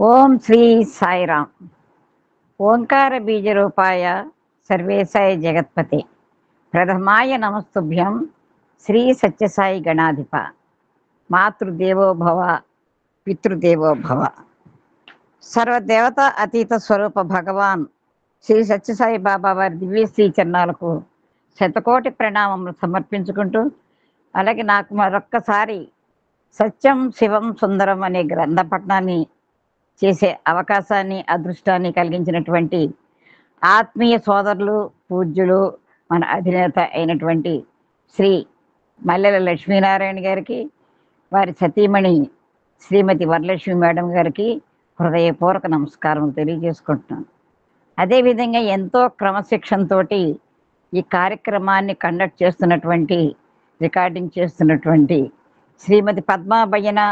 ఓం శ్రీ సాయిరాం. ఓంకార బీజరూపాయ సర్వేశాయ జగత్పతే ప్రథమాయ నమస్తుభ్యం శ్రీ సత్యసాయి గణాధిప మాతృదేవో భవ పితృదేవో భవ. సర్వదేవత అతీత స్వరూప భగవాన్ శ్రీ సత్యసాయి బాబా వారి దివ్యశ్రీ చరణాలకు శతకోటి ప్రణామములు సమర్పించుకుంటూ, అలాగే నాకు మరొక్కసారి సత్యం శివం సుందరం అనే గ్రంథ పఠనాన్ని చేసే అవకాశాన్ని అదృష్టాన్ని కలిగించినటువంటి ఆత్మీయ సోదరులు పూజ్యులు మన అధినేత అయినటువంటి శ్రీ మల్లెల లక్ష్మీనారాయణ గారికి, వారి సతీమణి శ్రీమతి వరలక్ష్మి మేడం గారికి హృదయపూర్వక నమస్కారం తెలియజేసుకుంటున్నాను. అదేవిధంగా ఎంతో క్రమశిక్షణతో ఈ కార్యక్రమాన్ని కండక్ట్ చేస్తున్నటువంటి, రికార్డింగ్ చేస్తున్నటువంటి శ్రీమతి పద్మాబయ్యన,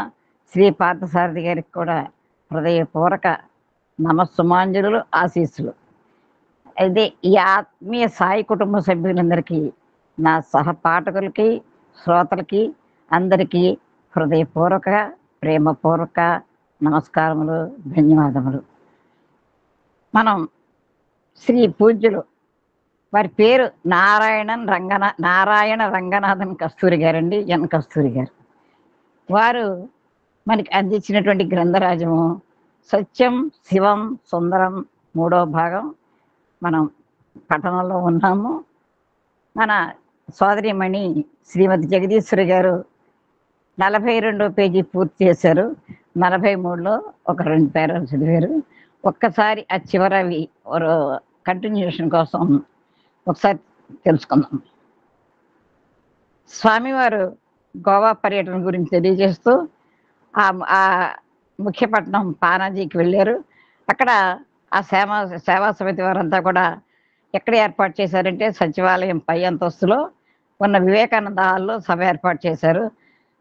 శ్రీ పార్థసారథి గారికి కూడా హృదయపూర్వక నమస్సుమాంజలు, ఆశీస్సులు. అయితే ఈ ఆత్మీయ సాయి కుటుంబ సభ్యులందరికీ, నా సహపాఠకులకి, శ్రోతలకి అందరికీ హృదయపూర్వక ప్రేమపూర్వక నమస్కారములు, ధన్యవాదములు. మనం శ్రీ పూజ్యులు వారి పేరు నారాయణ రంగనాథన్ కస్తూరి గారండి, ఎన్ కస్తూరి గారు. వారు మనకి అందించినటువంటి గ్రంథరాజము సత్యం శివం సుందరం 3వ భాగం మనం పఠనంలో ఉన్నాము. మన సోదరిమణి శ్రీమతి జగదీశ్వరి గారు 42వ పేజీ పూర్తి చేశారు. 43లో ఒక 2 పేరాలు చదివారు. ఒక్కసారి ఆ చివరవి కంటిన్యూషన్ కోసం ఒకసారి తెలుసుకుందాం. స్వామివారు గోవా పర్యటన గురించి తెలియజేస్తూ ఆ ముఖ్యపట్నం పానాజీకి వెళ్ళారు. అక్కడ ఆ సేవా సమితి వారంతా కూడా ఎక్కడ ఏర్పాటు చేశారంటే సచివాలయం పై అంతస్తులో ఉన్న వివేకానంద హాల్లో సభ ఏర్పాటు చేశారు.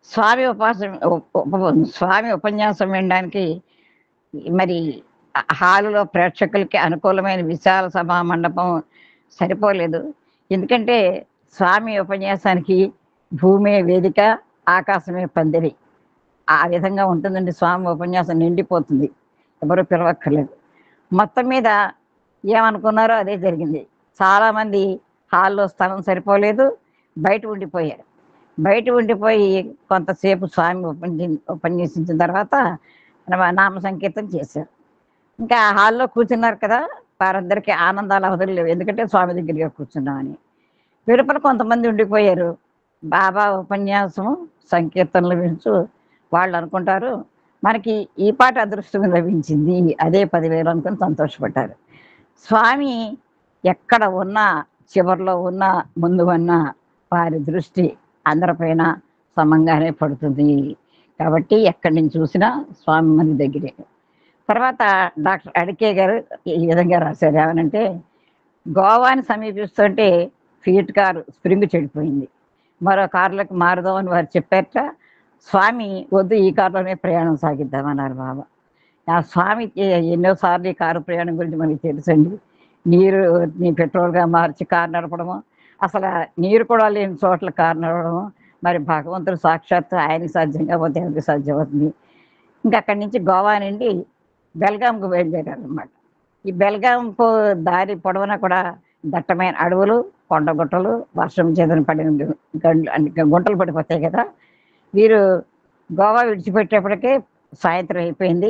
స్వామి ఉపన్యాసం వినడానికి మరి హాలులో ప్రేక్షకులకి అనుకూలమైన విశాల సభా మండపం సరిపోలేదు. ఎందుకంటే స్వామి ఉపన్యాసానికి భూమే వేదిక, ఆకాశమే పందిరి, ఆ విధంగా ఉంటుందండి. స్వామి ఉపన్యాసం నిండిపోతుంది, ఎవరు పిలవక్కర్లేదు. మొత్తం మీద ఏమనుకున్నారో అదే జరిగింది. చాలామంది హాల్లో స్థలం సరిపోలేదు, బయట ఉండిపోయారు. బయట ఉండిపోయి కొంతసేపు స్వామి ఉపన్యసించిన తర్వాత నామ సంకీర్తన చేశారు. ఇంకా హాల్లో కూర్చున్నారు కదా, వారందరికీ ఆనందాలు అవధులు లేవు, ఎందుకంటే స్వామి దగ్గరగా కూర్చున్నామని. వెలుపల కొంతమంది ఉండిపోయారు. బాబా ఉపన్యాసం సంకీర్తనలు వింటూ వాళ్ళు అనుకుంటారు, మనకి ఈ పాట అదృష్టం లభించింది, అదే 10,000 అనుకుని సంతోషపడ్డారు. స్వామి ఎక్కడ ఉన్నా, చివరిలో ఉన్నా, ముందు ఉన్నా, వారి దృష్టి అందరిపైన సమంగానే పడుతుంది. కాబట్టి ఎక్కడి నుంచి చూసినా స్వామి మన దగ్గరే. తర్వాత డాక్టర్ అడికే గారు ఈ విధంగా రాశారు, ఏమనంటే గోవాని సమీపిస్తుంటే ఫియట్ కారు స్ప్రింగ్ చెడిపోయింది, మరో కారులకు మారుదామని వారు చెప్పారట. స్వామి వద్దు, ఈ కారులోనే ప్రయాణం సాగిద్దామన్నారు బాబా. ఆ స్వామి ఎన్నోసార్లు ఈ కారు ప్రయాణం గురించి మనకి తెలుసండి. నీరుని పెట్రోల్గా మార్చి కారు నడపడము, అసలు నీరు కూడా లేని చోట్ల కారు నడపడము, మరి భగవంతుడు సాక్షాత్తు ఆయనకి సాధ్యం కాకపోతే ఎవరికి సాధ్యమవుతుంది. ఇంకా అక్కడి నుంచి గోవా నుండి బెల్గాంకు బయలుదేరారు అన్నమాట. ఈ బెల్గాంకు దారి పొడవునా కూడా దట్టమైన అడవులు, కొండగుట్టలు, వర్షం చేదని పడిన గుంటలు పడిపోతాయి కదా. వీరు గోవా విడిచిపెట్టేప్పటికే సాయంత్రం అయిపోయింది.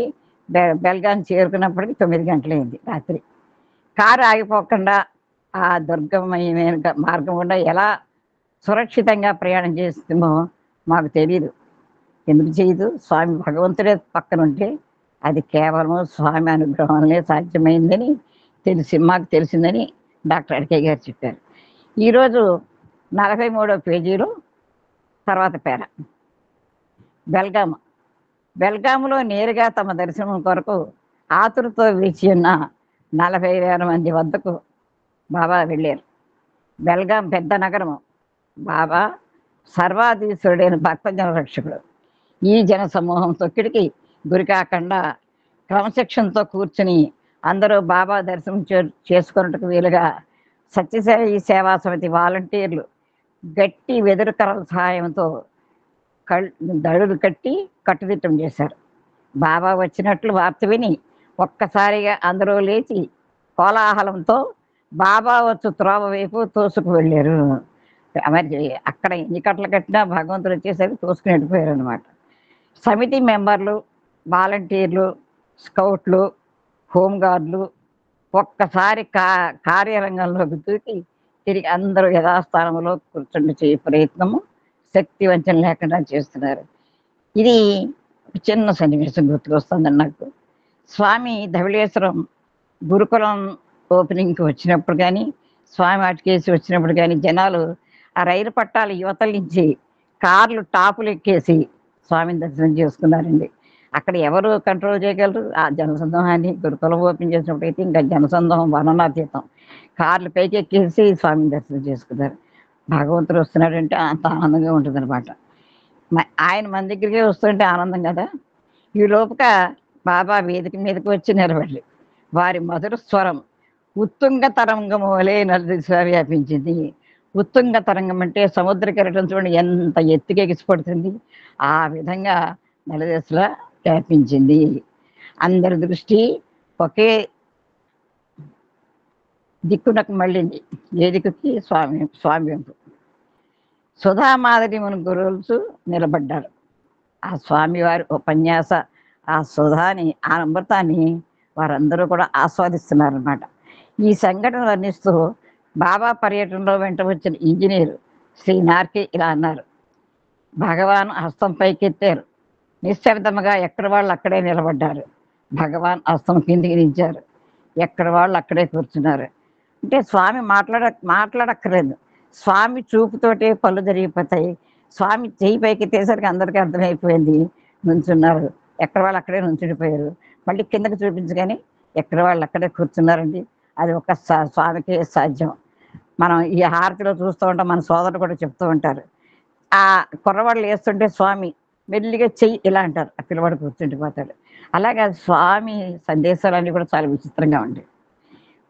బెల్గాం చేరుకున్నప్పటికీ 9 గంటలైంది రాత్రి. కారు ఆగిపోకుండా ఆ దుర్గమమైన మార్గం గుండా ఎలా సురక్షితంగా ప్రయాణం చేస్తుందో మాకు తెలియదు. ఎందుకు చేయదు? స్వామి భగవంతుడే పక్కన ఉంటే అది కేవలం స్వామి అనుగ్రహంలో సాధ్యమైందని మాకు తెలిసిందని డాక్టర్ అడికే గారు చెప్పారు. ఈరోజు 43వ పేజీలో తర్వాత పేర బెల్గాములో నేరుగా తమ దర్శనం కొరకు ఆతురతో వేచి ఉన్న 40,000 మంది వద్దకు బాబా వెళ్ళారు. బెల్గాం పెద్ద నగరము. బాబా సర్వాధీశ్వరుడైన భక్తజన రక్షకుడు. ఈ జన సమూహం తొక్కిడికి గురి కాకుండా క్రమశిక్షణతో కూర్చుని అందరూ బాబా దర్శనం చేసుకున్నట్టుకు వీలుగా సత్యసాయి సేవా సమితి వాలంటీర్లు గట్టి వెదురు కర్రల సహాయంతో దడులు కట్టి కట్టుదిట్టం చేశారు. బాబా వచ్చినట్లు వార్త విని ఒక్కసారిగా అందరూ లేచి కోలాహలంతో బాబా వచ్చు త్రోవ వైపు తోసుకు వెళ్ళారు. మరి అక్కడ ఎన్ని కట్టలు కట్టినా భగవంతుడు వచ్చేసరికి తోసుకుని వెళ్ళిపోయారు అనమాట. సమితి మెంబర్లు, వాలంటీర్లు, స్కౌట్లు, హోంగార్డులు ఒక్కసారి కార్యరంగంలోకి దూకి తిరిగి అందరూ యథాస్థానంలో కూర్చుండి చేయ ప్రయత్నము శక్తి వంచన లేకుండా చేస్తున్నారు. ఇది ఒక చిన్న సన్నివేశం గుర్తుకొస్తుందండి నాకు. స్వామి ధవళేశ్వరం గురుకులం ఓపెనింగ్కి వచ్చినప్పుడు కానీ, స్వామి అటుకేసి వచ్చినప్పుడు కానీ జనాలు ఆ రైలు పట్టాలు యువతల నుంచి కార్లు టాపులు ఎక్కేసి స్వామిని దర్శనం చేసుకున్నారండి. అక్కడ ఎవరు కంట్రోల్ చేయగలరు ఆ జనసందోహాన్ని? గురుకులం ఓపెన్ చేసినప్పుడు అయితే ఇంకా జనసందోహం వర్ణనాతీతం. కార్లు పైకి ఎక్కేసి స్వామిని దర్శనం చేసుకున్నారు. భగవంతుడు వస్తున్నాడంటే అంత ఆనందంగా ఉంటుంది అనమాట. ఆయన మన దగ్గరికే వస్తుంటే ఆనందం కదా. ఈ లోపుక బాబా వేదిక మీదకి వచ్చి నిలబడి వారి మధుర స్వరం ఉత్తుంగ తరంగం వలె నలుదిశలా వ్యాపించింది. ఉత్తుంగ తరంగం అంటే సముద్ర కెరటం చూడండి ఎంత ఎత్తుగా ఎగిసిపడుతుంది, ఆ విధంగా నలుదిశలా వ్యాపించింది. అందరి దృష్టి ఒకే దిక్కునకు మళ్ళింది. ఏ దిక్కుకి? స్వామి వైపు. సుధామాధురి మన గురువులు నిలబడ్డారు. ఆ స్వామివారి ఉపన్యాస ఆ సుధాని, ఆ అమృతాన్ని వారందరూ కూడా ఆస్వాదిస్తున్నారన్నమాట. ఈ సంఘటన వర్ణిస్తూ బాబా పర్యటనలో వెంట వచ్చిన ఇంజనీరు శ్రీ నార్కే ఇలా అన్నారు: భగవాన్ హస్తం పైకెత్తారు, నిశ్శబ్దముగా ఎక్కడ వాళ్ళు అక్కడే నిలబడ్డారు. భగవాన్ హస్తం కిందికి దించారు, ఎక్కడ వాళ్ళు అక్కడే కూర్చున్నారు. అంటే స్వామి మాట్లాడక్కర్లేదు, స్వామి చూపుతోటే పళ్ళు జరిగిపోతాయి. స్వామి చెయ్యి పైకెత్తేసరికి అందరికీ అర్థమైపోయింది, నుంచున్నారు. ఎక్కడ వాళ్ళు అక్కడే నుంచుడిపోయారు. మళ్ళీ కిందకి చూపించగానే ఎక్కడ వాళ్ళు అక్కడే కూర్చున్నారండి. అది ఒక స్వామికే సాధ్యం. మనం ఈ హారతిలో చూస్తూ ఉంటాం, మన సోదరుడు కూడా చెప్తూ ఉంటారు. ఆ కుర్రవాళ్ళు వేస్తుంటే స్వామి మెల్లిగా చెయ్యి ఇలా అంటారు, ఆ పిల్లవాడు కూర్చుండిపోతాడు. అలాగే స్వామి సందేశాలన్నీ కూడా చాలా విచిత్రంగా ఉంటాయి.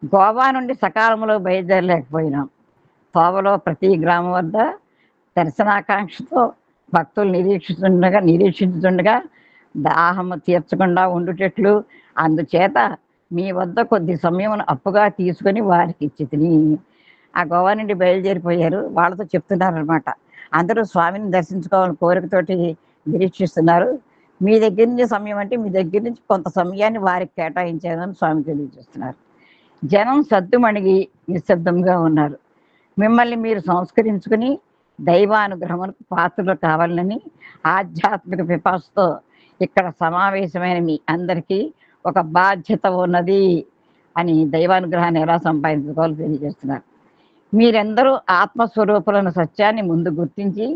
గోవా నుండి సకాలంలో బయలుదేరలేకపోయినాం. తోవలో ప్రతి గ్రామం వద్ద దర్శనాకాంక్షతో భక్తులు నిరీక్షించుతుండగా దాహము తీర్చకుండా ఉండుటట్లు అందుచేత మీ వద్ద కొద్ది సమయం అప్పుగా తీసుకొని వారికి ఇచ్చి తిని. ఆ గోవా నుండి బయలుదేరిపోయారు, వాళ్ళతో చెప్తున్నారనమాట. అందరూ స్వామిని దర్శించుకోవాలని కోరికతోటి నిరీక్షిస్తున్నారు. మీ దగ్గర నుంచి సమయం అంటే మీ దగ్గర నుంచి కొంత సమయాన్ని వారికి కేటాయించాలని స్వామి తెలియజేస్తున్నారు. జనం సద్దుమణిగి నిశ్శబ్దంగా ఉన్నారు. మిమ్మల్ని మీరు సంస్కరించుకుని దైవానుగ్రహములకు పాత్రలు కావాలని ఆధ్యాత్మిక పిపాసతో ఇక్కడ సమావేశమైన మీ అందరికీ ఒక బాధ్యత ఉన్నది అని దైవానుగ్రహాన్ని ఎలా సంపాదించుకోవాలో తెలియజేస్తున్నారు. మీరందరూ ఆత్మస్వరూపులను సత్యాన్ని ముందు గుర్తించి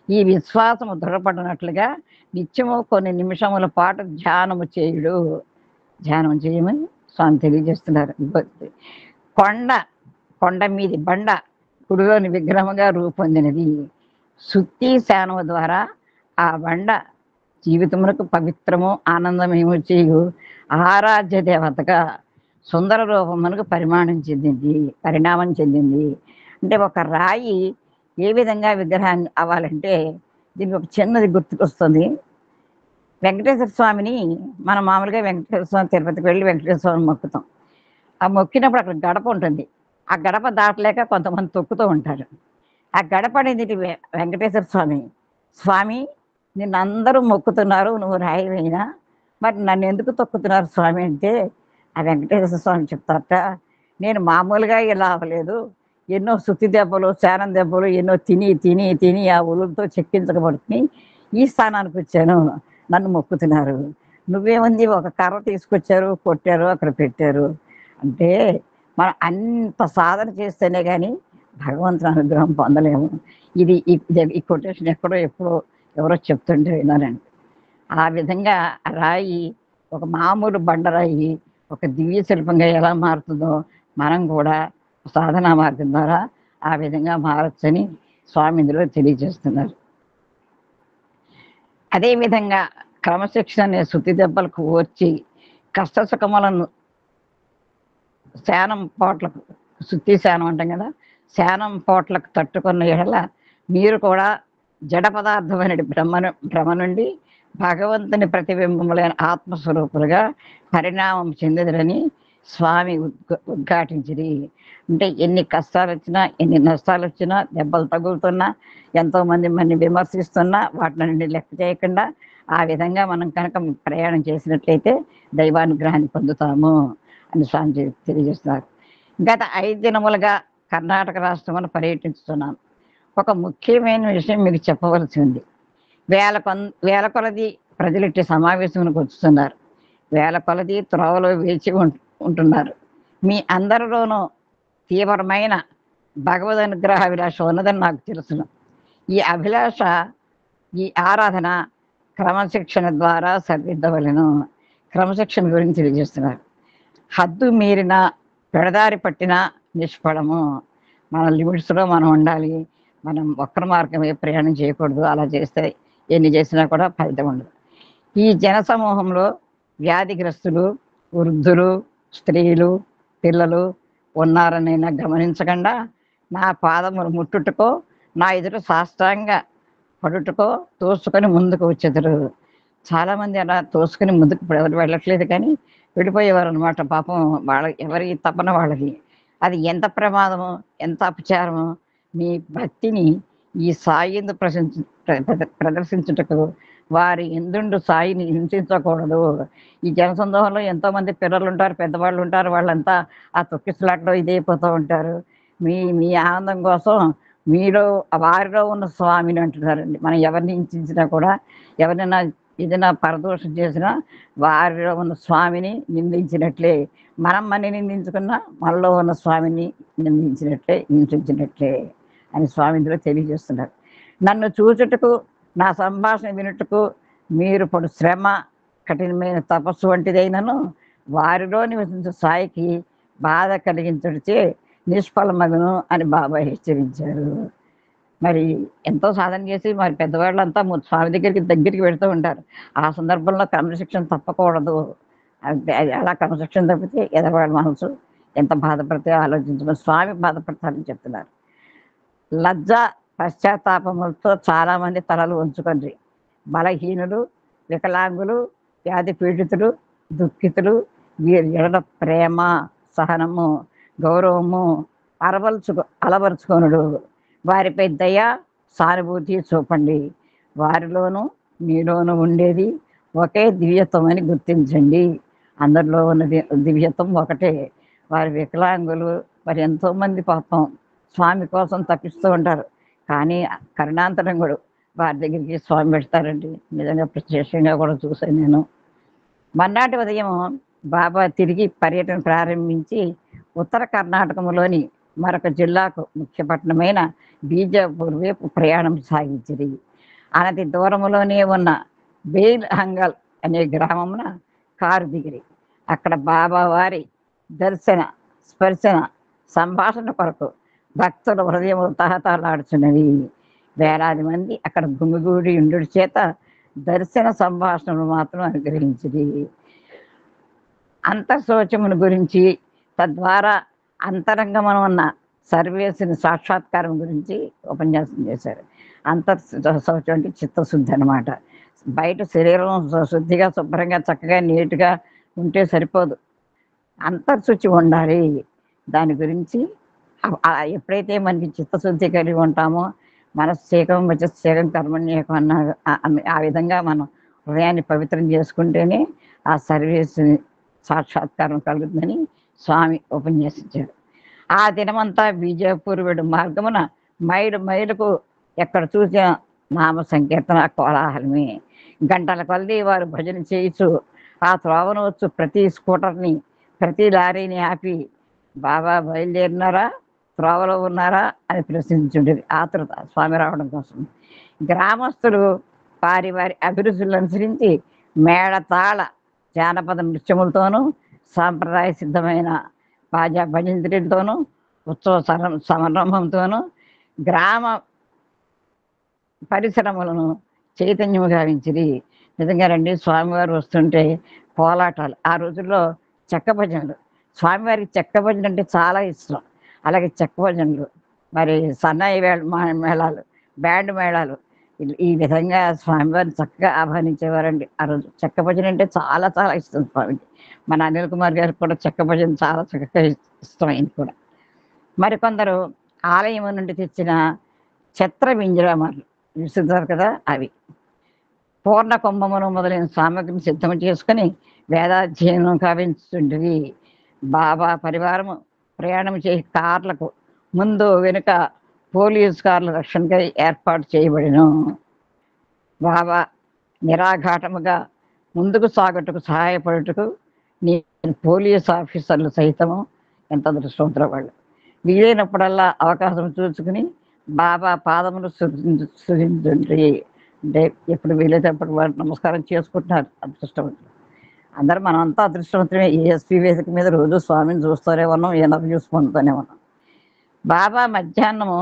ఈ విశ్వాసము దృఢపడినట్లుగా నిత్యము కొన్ని నిమిషముల పాటు ధ్యానం చేయమని స్వామి తెలియజేస్తున్నారు. కొండ మీది బండ గుడిలోని విగ్రహముగా రూపొందినది. శుద్ధి శానము ద్వారా ఆ బండ జీవితమునకు పవిత్రము ఆనందమేమో చేయు ఆరాధ్య దేవతగా సుందర రూపమునకు పరిణామం చెందింది. అంటే ఒక రాయి ఏ విధంగా విగ్రహాన్ని అవ్వాలంటే దీనికి ఒక చిన్నది గుర్తుకొస్తుంది. వెంకటేశ్వర స్వామిని మనం మామూలుగా వెంకటేశ్వర స్వామి తిరుపతికి వెళ్ళి వెంకటేశ్వర స్వామిని మొక్కుతాం. ఆ మొక్కినప్పుడు అక్కడ గడప ఉంటుంది. ఆ గడప దాటలేక కొంతమంది తొక్కుతూ ఉంటారు. ఆ గడప అనేది వెంకటేశ్వర స్వామి నిన్ను అందరూ మొక్కుతున్నారు, నువ్వు రాయివైనా మరి నన్ను ఎందుకు తొక్కుతున్నారు స్వామి అంటే ఆ వెంకటేశ్వర స్వామి చెప్తారట, నేను మామూలుగా ఇలా అవ్వలేదు, ఎన్నో సుత్తి దెబ్బలు శానం దెబ్బలు ఎన్నో తిని ఆ ఉలులతో చెక్కించబడుతుంది ఈ స్థానానికి వచ్చాను, నన్ను మొక్కుతున్నారు. నువ్వేముంది ఒక కర్ర తీసుకొచ్చారు, కొట్టారు, అక్కడ పెట్టారు. అంటే మనం అంత సాధన చేస్తేనే కానీ భగవంతుని అనుగ్రహం పొందలేము. ఈ కొటేషన్ ఎప్పుడో ఎవరో చెప్తుంటే విన్నానండి. ఆ విధంగా రాయి ఒక మామూలు బండరాయి ఒక దివ్య శిల్పంగా ఎలా మారుతుందో మనం కూడా సాధనా మార్గం ద్వారా ఆ విధంగా మారచ్చని స్వామి ఇందులో తెలియజేస్తున్నారు. అదేవిధంగా క్రమశిక్షణ అనే శుద్ధి దెబ్బలకు ఓర్చి కష్టసుఖములను శానం పోట్లకు, శుద్ధి శానం అంటాం కదా, శానం పోట్లకు తట్టుకున్న ఎడల మీరు కూడా జడ పదార్థమైన భ్రమ నుండి భగవంతుని ప్రతిబింబములైన ఆత్మస్వరూపులుగా పరిణామం చెందిదరని స్వామి ఉద్ఘాటించిరి. అంటే ఎన్ని కష్టాలు వచ్చినా, ఎన్ని నష్టాలు వచ్చినా, దెబ్బలు తగులుతున్నా, ఎంతోమంది మనని విమర్శిస్తున్నా వాటిని లెక్క చేయకుండా ఆ విధంగా మనం కనుక ప్రయాణం చేసినట్లయితే దైవానుగ్రహాన్ని పొందుతాము అని స్వామి తెలియజేస్తున్నారు. గత 5 దినములుగా కర్ణాటక రాష్ట్రంలో పర్యటిస్తున్నాను. ఒక ముఖ్యమైన విషయం మీకు చెప్పవలసి ఉంది. వేల కొలది ప్రజలిట్టి సమావేశానికి వచ్చుతున్నారు. వేల కొలది త్రోవలో వేచి ఉంటున్నారు. మీ అందరిలోనూ తీవ్రమైన భగవద్ అనుగ్రహ అభిలాష ఉన్నదని నాకు తెలుసును. ఈ అభిలాష, ఈ ఆరాధన క్రమశిక్షణ ద్వారా సరిదిద్దవలెను. క్రమశిక్షణ గురించి తెలియజేస్తున్నారు. హద్దు మీరిన, పెడదారి పట్టిన నిష్ఫలము. మన లిమిట్స్లో మనం ఉండాలి. మనం వక్ర మార్గమే ప్రయాణం చేయకూడదు. అలా చేస్తే ఎన్ని చేసినా కూడా ఫలితం ఉండదు. ఈ జనసమూహంలో వ్యాధిగ్రస్తులు, వృద్ధులు, స్త్రీలు, పిల్లలు ఉన్నారనైనా గమనించకుండా నా పాదములు ముట్టుటకో, నా ఎదుట సాష్టాంగ పడుటకో తోసుకొని ముందుకు వచ్చేదరు. చాలామంది అలా తోసుకొని ముందుకు ఎవరు వెళ్ళట్లేదు, కానీ వెళ్ళిపోయేవారు అనమాట. పాపం వాళ్ళ ఎవరి తపన వాళ్ళది. అది ఎంత ప్రమాదమో, ఎంత అపచారమో. మీ భక్తిని ఈ సాయి యందు ప్రదర్శించుటకు వారి ఎందుండు సాయిని హింసించకూడదు. ఈ జనసందోహంలో ఎంతోమంది పిల్లలు ఉంటారు, పెద్దవాళ్ళు ఉంటారు. వాళ్ళంతా ఆ తొక్కిసలాట్లో ఇదైపోతూ ఉంటారు. మీ మీ ఆనందం కోసం మీలో వారిలో ఉన్న స్వామిని అంటున్నారండి. మనం ఎవరిని హింసించినా కూడా, ఎవరైనా ఏదైనా పరదోషం చేసినా వారిలో ఉన్న స్వామిని నిందించినట్లే. మనం మన నిందించుకున్నా మనలో ఉన్న స్వామిని నిందించినట్లే, హింసించినట్లే అని స్వామి ఇందులో తెలియజేస్తున్నారు. నన్ను చూచుటకు, నా సంభాషణ వినుటకు మీరు పడు శ్రమ కఠినమైన తపస్సు వంటిదైనను వారిలో నివసించే సాయికి బాధ కలిగించడిచే నిష్ఫలమగును అని బాబా హెచ్చరించారు. మరి ఎంతో సాధన చేసి మరి పెద్దవాళ్ళంతా స్వామి దగ్గరికి వెళుతూ ఉంటారు. ఆ సందర్భంలో క్రమశిక్షణ తప్పకూడదు. అది అలా క్రమశిక్షణ తప్పితే ఎదవాళ్ళ మనసు ఎంత బాధపడితే ఆలోచించమని స్వామి బాధపడతారని చెప్తున్నారు. లజ్జ పశ్చాత్తాపములతో చాలామంది తలలు ఉంచుకొని బలహీనులు, వికలాంగులు, వ్యాధి పీడితులు, దుఃఖితులు వీరి ఎడల ప్రేమ, సహనము, గౌరవము అలవరుచుకొనుడు. వారిపై దయ, సానుభూతి చూపండి. వారిలోనూ మీలోనూ ఉండేది ఒకే దివ్యత్వం అని గుర్తించండి. అందరిలో ఉన్న దివ్యత్వం ఒకటే. వారి వికలాంగులు మరి ఎంతోమంది పాపం స్వామి కోసం తప్పిస్తూ ఉంటారు. కానీ కరుణాంతరంగుడు వారి దగ్గరికి స్వామి పెడతారండి. నిజంగా ప్రత్యక్షంగా కూడా చూశాను నేను. మర్నాటి ఉదయం బాబా తిరిగి పర్యటన ప్రారంభించి ఉత్తర కర్ణాటకములోని మరొక జిల్లాకు ముఖ్యపట్టణమైన బీజాపూర్ వైపు ప్రయాణం సాగించింది. అనతి దూరములోనే ఉన్న బేల్ హంగల్ అనే గ్రామమున కారు దిగిరి. అక్కడ బాబా వారి దర్శన, స్పర్శన, సంభాషణ కొరకు భక్తుల హృదయం తహతహలాడుచున్నవి. వేలాది మంది అక్కడ గుమిగూడి ఉండుడి చేత దర్శన సంభాషణలు మాత్రం అనుగ్రహించింది. అంతఃశౌచమును గురించి, తద్వారా అంతరంగమున ఉన్న సర్వేశ్వరుని సాక్షాత్కారం గురించి ఉపన్యాసం చేశారు. అంతఃశౌచం అంటే చిత్తశుద్ధి అనమాట. బయట శరీరం శుద్ధిగా, శుభ్రంగా, చక్కగా, నీట్గా ఉంటే సరిపోదు. అంతర్శుచి ఉండాలి. దాని గురించి ఎప్పుడైతే మనకి చిత్తశుద్ధి కలిగి ఉంటామో, మనస్సేకం వచస్సేకం కర్మణ్యేకం అన్న ఆ విధంగా మనం హృదయాన్ని పవిత్రం చేసుకుంటేనే ఆ సర్వేశ్వరుని సాక్షాత్కారం కలుగుతుందని స్వామి ఉపన్యసించారు. ఆ దినమంతా బీజాపూర్ వెడు మార్గమున మైలుకు ఎక్కడ చూసిన నామ సంకీర్తన కోలాహలమే. గంటల కొలది వారు భజన చేయిచు ఆ త్రోవను వచ్చు ప్రతి స్కూటర్ని, ప్రతి లారీని ఆపి బాబా బయలుదేరినారా, త్రోవలో ఉన్నారా అని ప్రశ్నించుండేది ఆతృత స్వామి రావడం కోసం. గ్రామస్తులు వారి అభిరుచులను అనుసరించి మేళతాళ జానపద నృత్యములతోనూ, సాంప్రదాయ సిద్ధమైన బాజా భజంత్రులతోనూ, ఉత్సవ సమారంభంతోనూ గ్రామ పరిశ్రమలను చైతన్యము గావించిరి. నిజంగా రండి, స్వామివారు వస్తుంటే కోలాటాలు. ఆ రోజుల్లో చెక్క భజనలు, స్వామివారికి చెక్క భజన అంటే చాలా ఇష్టం. అలాగే చెక్క భజనలు, మరి సన్నాయి మేళాలు, బ్యాండ్ మేళాలు, ఈ విధంగా స్వామివారిని చక్కగా ఆహ్వానించేవారండి ఆ రోజు. చెక్క భజన అంటే చాలా చాలా ఇష్టం స్వామికి. మన అనిల్ కుమార్ గారికి కూడా చెక్క భజన చాలా చక్కగా ఇష్టం ఆయనకి కూడా. మరికొందరు ఆలయం నుండి తెచ్చిన ఛత్ర వింజరామాలు విసురుతారు కదా అవి, పూర్ణ కుంభమును మొదలైన సామగ్రిని సిద్ధం చేసుకుని వేదాధ్యయనం కావించుండేవి. బాబా పరివారము ప్రయాణం చేసే కార్లకు ముందు వెనుక పోలీసు కార్ల రక్షణకై ఏర్పాటు చేయబడిను. బాబా నిరాఘాటముగా ముందుకు సాగుటకు సహాయపడుటకు నేను పోలీస్ ఆఫీసర్లు సైతము ఎంత దృష్టవంతుల వాళ్ళు వీలైనప్పుడల్లా అవకాశం చూసుకుని బాబా పాదములు సుధించుండ్రి. అంటే ఎప్పుడు వీలైనప్పుడు వారు నమస్కారం చేసుకుంటున్నారు అదృష్టవంతులు. అందరూ మనం అంతా అదృష్టవంతులమే. ఏఎస్పీ వేదిక మీద రోజు స్వామిని చూస్తూనే ఉన్నాం, ఏదో చూసి పొందుతూనే ఉన్నాం. బాబా మధ్యాహ్నము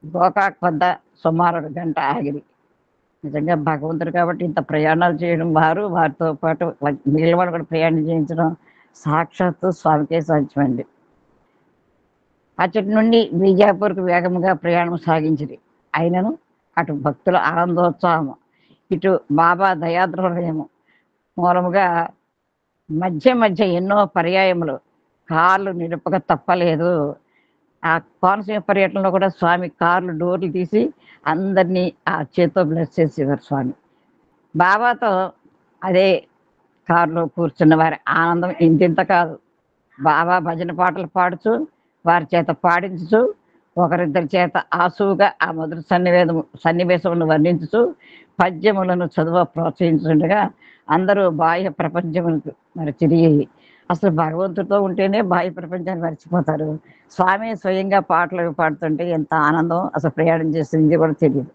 గోకాక్ వద్ద సుమారు 1 గంట ఆగిరి. నిజంగా భగవంతుడు కాబట్టి ఇంత ప్రయాణాలు చేయడం, వారితో పాటు మిగిలిన వాళ్ళు కూడా ప్రయాణం చేయించడం సాక్షాత్తు స్వామికే సాధ్యమండి. అచ్చటి నుండి బీజాపూర్కు వేగముగా ప్రయాణం సాగించింది. అయినను అటు భక్తుల ఆనందోత్సాహము, ఇటు బాబా దయాద్రహృదయము మూలముగా మధ్య మధ్య ఎన్నో పర్యాయములు కార్లు నిలుపక తప్పలేదు. ఆ కోనసీమ పర్యటనలో కూడా స్వామి కార్లు డోర్లు తీసి అందరినీ ఆ చేత్తో బ్లెస్ చేసేవారు స్వామి. బాబాతో అదే కారులో కూర్చున్న వారి ఆనందం ఇంతింత కాదు. బాబా భజన పాటలు పాడుచు వారి చేత పాడించుచు ఒకరిద్దరి చేత ఆసువుగా ఆ మధుర సన్నివేశములను వర్ణించుచు పద్యములను చదువు ప్రోత్సహించుండగా అందరూ బాహ్య ప్రపంచములకు తిరిగి అసలు భగవంతుడితో ఉంటేనే బాహ్య ప్రపంచాన్ని మర్చిపోతారు. స్వామి స్వయంగా పాటలు పాడుతుంటే ఎంత ఆనందం, అసలు ప్రయాణం చేస్తుంది కూడా తెలియదు.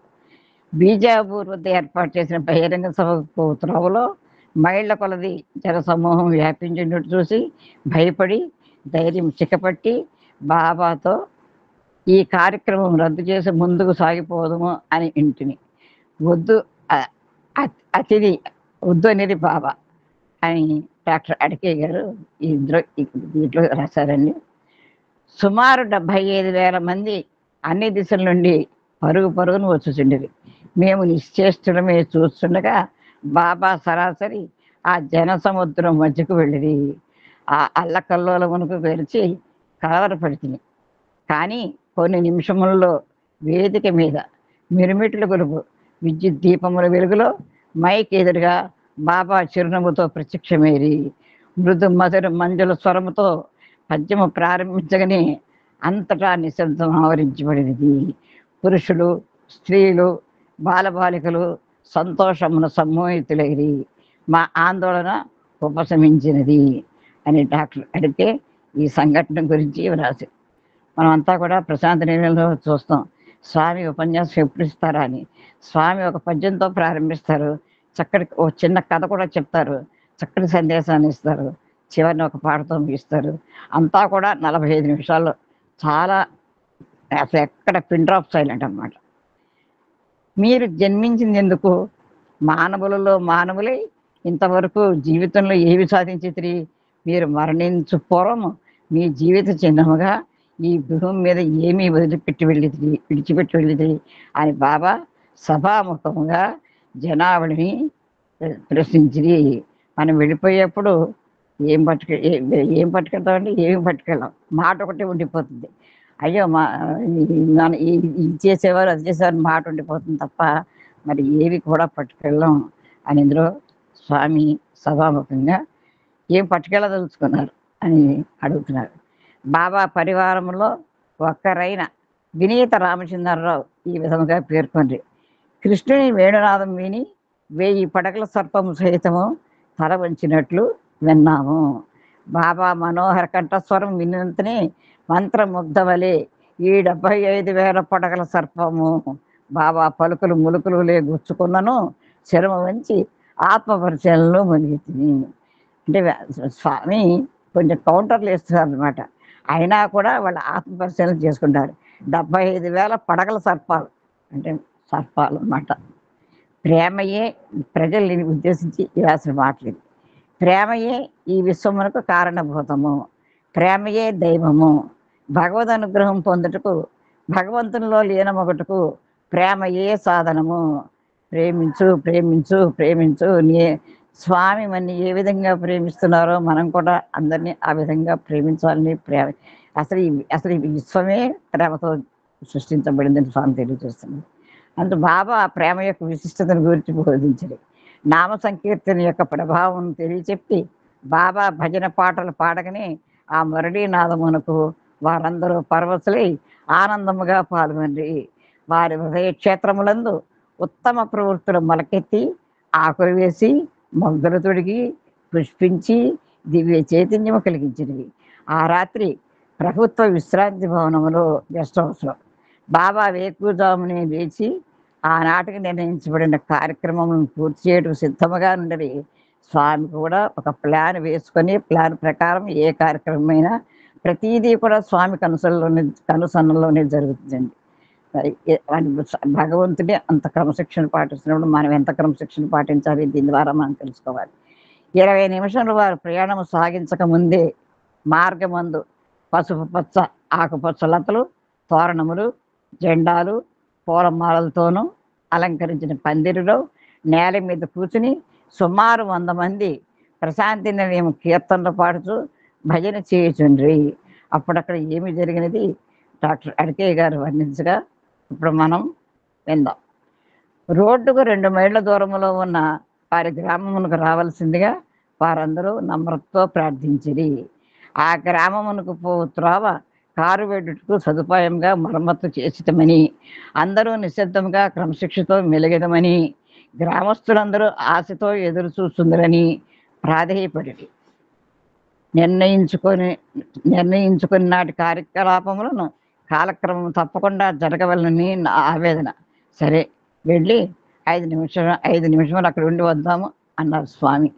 బీజాపూర్ వద్ద ఏర్పాటు చేసిన బహిరంగ సభకు త్రోవలో మైళ్ళ కొలది జనసమూహం వ్యాపించినట్టు చూసి భయపడి ధైర్యం చిక్కపట్టి బాబాతో ఈ కార్యక్రమం రద్దు చేసి ముందుకు సాగిపోదుము అని ఇంటిని వద్దు, అతిథి వద్దు అనేది బాబా అని డాక్టర్ అడికే గారు దీంట్లో రాశారండి. సుమారు 75,000 మంది అన్ని దిశల నుండి పరుగును వచ్చుచుండేది. మేము నిశ్చేష్టులమే చూస్తుండగా బాబా సరాసరి ఆ జన సముద్రం మధ్యకు వెళ్ళింది. ఆ అల్లకల్లోలమునకు గెలిచి కలవరపడుతుంది. కానీ కొన్ని నిమిషములలో వేదిక మీద మిరుమిట్లు గొలుపు విద్యుత్ దీపముల వెలుగులో మైక్ ఎదురుగా బాబా చిరునవ్వుతో ప్రత్యక్షమేరి మృదు మధుర మంజుల స్వరముతో పద్యము ప్రారంభించగానే అంతటా నిశ్శబ్దం ఆవరించబడినది. పురుషులు, స్త్రీలు, బాలబాలికలు సంతోషమును సమ్మోహితులైరి. మా ఆందోళన ఉపశమించినది అని డాక్టర్ అడిగితే ఈ సంఘటన గురించి వ్రాసి మనమంతా కూడా ప్రశాంత నిలయంలో చూస్తాం. స్వామి ఉపన్యాసం ఎప్పుడు ఇస్తారా అని. స్వామి ఒక పద్యంతో ప్రారంభిస్తారు, చక్కటి ఓ చిన్న కథ కూడా చెప్తారు, చక్కటి సందేశాన్ని ఇస్తారు, చివరిని ఒక పాటతో ముగిస్తారు. అంతా కూడా 45 నిమిషాల్లో చాలా అసలు ఎక్కడ పిన్ డ్రాప్ సైలెంట్ అన్నమాట. మీరు జన్మించింది ఎందుకు? మానవులలో మానవులై ఇంతవరకు జీవితంలో ఏమి సాధించితిరి? మీరు మరణించు పూర్వము మీ జీవిత చిహ్నముగా ఈ భూమి మీద ఏమీ విడిచిపెట్టి వెళ్ళిది అని బాబా సభాముఖముగా జనావళిని ప్రశ్నించింది. మనం వెళ్ళిపోయేప్పుడు ఏం పట్టుకెళ్తామంటే ఏమి పట్టుకెళ్ళాం, మాట ఒకటి ఉండిపోతుంది. అయ్యో మన ఇది చేసేవారు అది చేసేవారు మాట ఉండిపోతుంది తప్ప మరి ఏవి కూడా పట్టుకెళ్ళాం అని ఇందులో స్వామి సభాముఖంగా ఏం పట్టుకెళ్ళదలుచుకున్నారు అని అడుగుతున్నారు. బాబా పరివారంలో ఒక్కరైన వినీత రామచంద్రరావు ఈ విధముగా పేర్కొంది. కృష్ణుని వేణునాదం విని 1000 పడగల సర్పము సహితము తల వంచినట్లు విన్నాము. బాబా మనోహర కంఠస్వరం విన్నంతనే మంత్రముగ్ధ వలె ఈ 75,000 పడగల సర్పము బాబా పలుకులు ములుకులు గుచ్చుకున్నను శరమ వంచి ఆత్మపరిశీలనలో మునిగితిని. అంటే స్వామి కొంచెం కౌంటర్లు వేస్తున్నారు అనమాట. అయినా కూడా వాళ్ళు ఆత్మపరిశీలన చేసుకుంటారు. 75,000 పడగల సర్పాలు అంటే సర్పాలు అన్నమాట. ప్రేమయే ప్రజల్ని ఉద్దేశించి రాసిన మాటలు. ప్రేమయే ఈ విశ్వమునకు కారణభూతము, ప్రేమయే దైవము. భగవద్ అనుగ్రహం పొందుటకు, భగవంతునిలో లీనమొగటకు ప్రేమయే సాధనము. ప్రేమించు ప్రేమించు ప్రేమించు నీ స్వామి మనని ఏ విధంగా ప్రేమిస్తున్నారో మనం కూడా అందరినీ ఆ విధంగా ప్రేమించాలని అసలు అసలు ఈ విశ్వమే ప్రేమతో సృష్టించబడిందని స్వామి తెలియజేస్తుంది. బాబా ఆ ప్రేమ యొక్క విశిష్టతను గురించి బోధించడు. నామ సంకీర్తన యొక్క ప్రభావం తెలియచెప్పి బాబా భజన పాటలు పాడగానే ఆ మురళీ నాదమునకు వారందరూ పరవశులై ఆనందముగా పాల్గొని వారి హృదయ క్షేత్రములందు ఉత్తమ ప్రవృత్తులు మొలకెత్తి ఆకులు వేసి మొగ్గలు తొడిగి పుష్పించి దివ్య చైతన్యము కలిగించినవి. ఆ రాత్రి ప్రభుత్వ విశ్రాంతి భవనంలో గెస్ట్ హౌస్లో బాబా వేకుజామునే లేచి ఆనాటికి నిర్ణయించబడిన కార్యక్రమం పూర్తి చేయడం సిద్ధముగా ఉండని స్వామి కూడా ఒక ప్లాన్ వేసుకొని ప్లాన్ ప్రకారం ఏ కార్యక్రమమైనా ప్రతిదీ కూడా స్వామి కనుసన్నలోనే జరుగుతుందండి. భగవంతుడే అంత క్రమశిక్షణ పాటిస్తున్నప్పుడు మనం ఎంత క్రమశిక్షణ పాటించాలి దీని ద్వారా మనం తెలుసుకోవాలి. 20 నిమిషాలు వారు ప్రయాణం సాగించక ముందే మార్గమందు పసుపు పచ్చ ఆకుపచ్చ లతలు, తోరణములు, జెండాలు, పూలమాలలతోనూ అలంకరించిన పందిరిలో నేల మీద కూర్చుని సుమారు 100 మంది ప్రశాంతి నిలయం కీర్తనలు పాడుతూ భజన చేయుచుండ్రి. అప్పుడక్కడ ఏమి జరిగినది డాక్టర్ అడికే గారు వర్ణించగా ఇప్పుడు మనం విందాం. రోడ్డుకు 2 మైళ్ళ దూరంలో ఉన్న వారి గ్రామమునకు రావాల్సిందిగా వారందరూ నమ్రతతో ప్రార్థించిరి. ఆ గ్రామమునకు పోవు త్రోవ కారు వెడుటకు సదుపాయంగా మరమ్మత్తు చేసితమని, అందరూ నిశ్శబ్దంగా క్రమశిక్షతో మెలిగదమని, గ్రామస్తులందరూ ఆశతో ఎదురు చూస్తుందరని ప్రాధేయపడి నిర్ణయించుకుని నాటి కార్యకలాపములను కాలక్రమం తప్పకుండా జరగవలనని నా ఆవేదన. సరే వెళ్ళి 5 నిమిషాలు అక్కడ ఉండి వద్దాము అన్నారు స్వామి.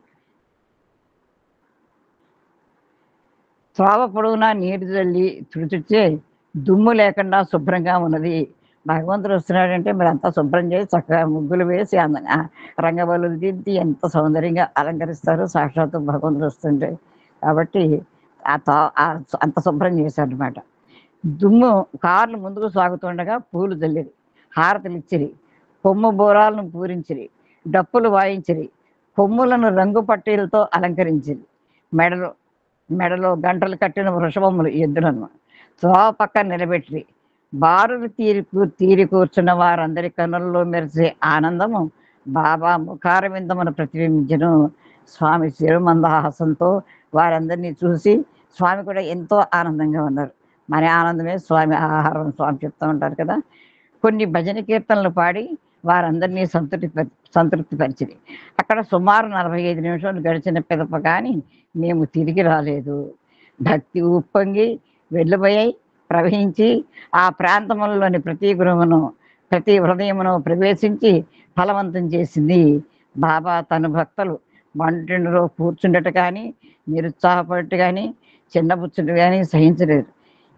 త్రోవ పొడవునా నీరు చల్లి తుడిచిచ్చే దుమ్ము లేకుండా శుభ్రంగా ఉన్నది. భగవంతుడు వస్తున్నాడంటే మీరు అంతా శుభ్రం చేసి చక్కగా ముగ్గులు వేసి రంగవల్లులు దిద్ది ఎంత సౌందర్యంగా అలంకరిస్తారు సాక్షాత్తు భగవంతుడు వస్తుంటే. కాబట్టి అంత శుభ్రం చేశారనమాట. దుమ్ము కార్లు ముందుకు సాగుతుండగా పూలు చల్లిరి, హారతులు ఇచ్చిరి, కొమ్ము బోరాలను పూరించిరి, డప్పులు వాయించిరి, కొమ్ములను రంగు పట్టీలతో అలంకరించిరి, మెడలో గంటలు కట్టిన వృషభములు ఎద్దులను త్రోవ పక్కన నిలబెట్టి బారులు తీరి కూర్చున్న వారందరి కన్నుల్లో మెరిసే ఆనందము బాబా ముఖార విందమును ప్రతిబింబించను. స్వామి చిరుమందహాసంతో వారందరినీ చూసి స్వామి కూడా ఎంతో ఆనందంగా ఉన్నారు. మన ఆనందమే స్వామి ఆహారం స్వామి చెప్తూ ఉంటారు కదా. కొన్ని భజన కీర్తనలు పాడి వారందరినీ సంతృప్తిపరిచింది. అక్కడ సుమారు 45 నిమిషాలు గడిచిన పిదప కానీ మేము తిరిగి రాలేదు. భక్తి ఉప్పొంగి వెల్లుబయ్యాయి ప్రవహించి ఆ ప్రాంతంలోని ప్రతి హృదయమును ప్రవేశించి ఫలవంతం చేసింది. బాబా తన భక్తులు వంటింటిలో కూర్చుండట కానీ, నిరుత్సాహపడట కానీ, చిన్నపుచ్చుడు కానీ సహించలేదు.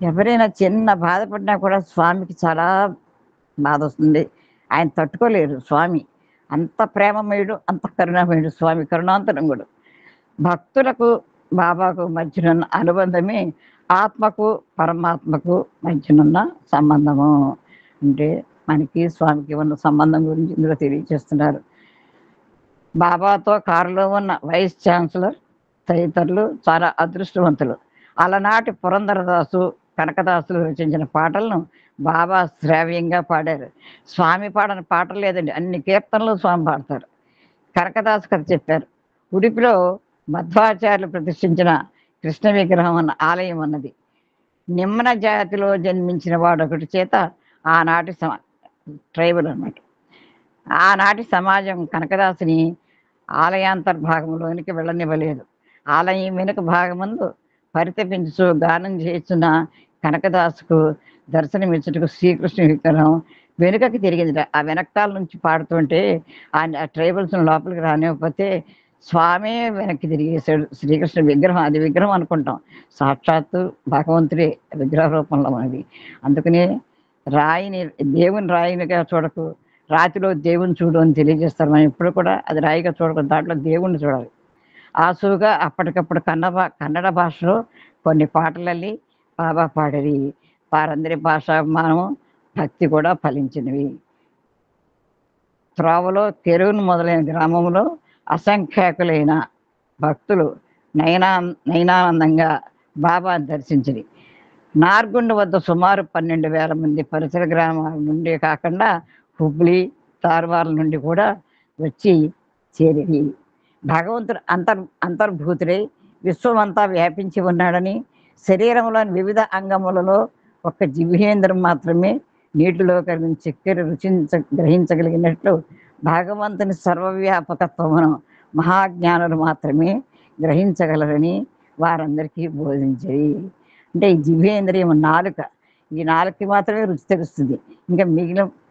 ఎవరైనా చిన్న బాధపడినా కూడా స్వామికి చాలా బాధ వస్తుంది. ఆయన తట్టుకోలేరు. స్వామి అంత ప్రేమమయుడు, అంత కరుణామయుడు. స్వామి కరుణాంతరంగుడు. భక్తులకు బాబాకు మధ్యనున్న అనుబంధమే ఆత్మకు పరమాత్మకు మధ్యనున్న సంబంధము. అంటే మనకి స్వామికి ఉన్న సంబంధం గురించి ఇందులో తెలియజేస్తున్నారు. బాబాతో కారులో ఉన్న వైస్ ఛాన్సలర్ తదితరులు చాలా అదృష్టవంతులు. అలనాటి పురంధరదాసు, కనకదాసులు రచించిన పాటలను బాబా శ్రావ్యంగా పాడారు. స్వామి పాడని పాటలు లేదండి, అన్ని కీర్తనలు స్వామి పాడతారు. కనకదాసు కథ చెప్పారు. ఉడిపిలో మధ్వాచార్యులు ప్రతిష్ఠించిన కృష్ణ విగ్రహం అన్న ఆలయం ఉన్నది. నిమ్మన జాతిలో జన్మించిన వాడు ఒకటి చేత ఆనాటి ట్రైబల్ అన్నమాట. ఆనాటి సమాజం కనకదాసుని ఆలయాంతర్భాగంలోనికి వెళ్ళనివ్వలేదు. ఆలయం వెనుక భాగమందు పరితపించు గానం చేస్తున్న కనకదాసుకు దర్శనమిచ్చుటకు శ్రీకృష్ణ విగ్రహం వెనుకకి తిరిగింది. ఆ వెనకాల నుంచి పాడుతుంటే ఆ ట్రైబల్స్ లోపలికి రానివ్వకపోతే స్వామి వెనక్కి తిరిగేశాడు. శ్రీకృష్ణ విగ్రహం, అది విగ్రహం అనుకుంటాం, సాక్షాత్తు భగవంతుడే విగ్రహ రూపంలో ఉన్నది. అందుకనే దేవుని రాయినిగా చూడకు, రాతిలో దేవుని చూడు అని తెలియజేస్తారు. మనం ఎప్పుడు కూడా అది రాయిగా చూడకూడదు, దాంట్లో దేవుణ్ణి చూడాలి. ఆసుగా అప్పటికప్పుడు కన్నడ భాషలో కొన్ని పాటలల్లి బాబా పాడేది. వారందరి భాషాభిమానము భక్తి కూడా ఫలించినవి. త్రోవలో తెరువును మొదలైన గ్రామంలో అసంఖ్యాకులైన భక్తులు నయనానందంగా బాబాను దర్శించింది. నార్గుండ్ వద్ద సుమారు 12,000 మంది పరిసర గ్రామాల నుండి కాకుండా హుబ్లీ, ధార్వాల నుండి కూడా వచ్చి చేరి భగవంతుడు అంతర్భూతుడై విశ్వమంతా వ్యాపించి ఉన్నాడని, శరీరంలోని వివిధ అంగములలో ఒక్క జిహ్వేంద్రం మాత్రమే నీటిలో కలిగిన చక్కెర గ్రహించగలిగినట్లు భగవంతుని సర్వవ్యాపకత్వమును మహాజ్ఞానులు మాత్రమే గ్రహించగలరని వారందరికీ బోధించాయి. అంటే ఈ జిహ్వేంద్రియం నాలుక, ఈ నాలుకకి మాత్రమే రుచి తెలుస్తుంది. ఇంకా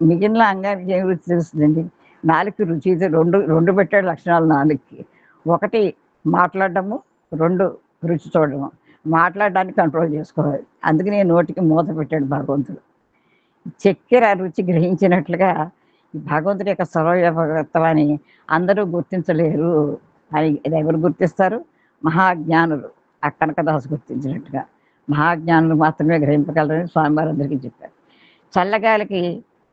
మిగిలిన అంగానికి ఏం రుచి తెలుస్తుందండి? నాలుగు రుచి రెండు రెండు పెట్టే లక్షణాలు నాలుగుకి. ఒకటి మాట్లాడటము, రెండు రుచి చూడడము. మాట్లాడడానికి కంట్రోల్ చేసుకోవాలి, అందుకని నోటికి మూత పెట్టాడు భగవంతుడు. చక్కెర రుచి గ్రహించినట్లుగా భగవంతుడి యొక్క సర్వవ్యాపకత్వాన్ని అందరూ గుర్తించలేరు అని ఎవరు గుర్తిస్తారు? మహాజ్ఞానులు. ఆ కనకదాసు గుర్తించినట్టుగా మహాజ్ఞానులు మాత్రమే గ్రహింపగలరని స్వామివారు అందరికీ చెప్పారు. చల్లగాలికి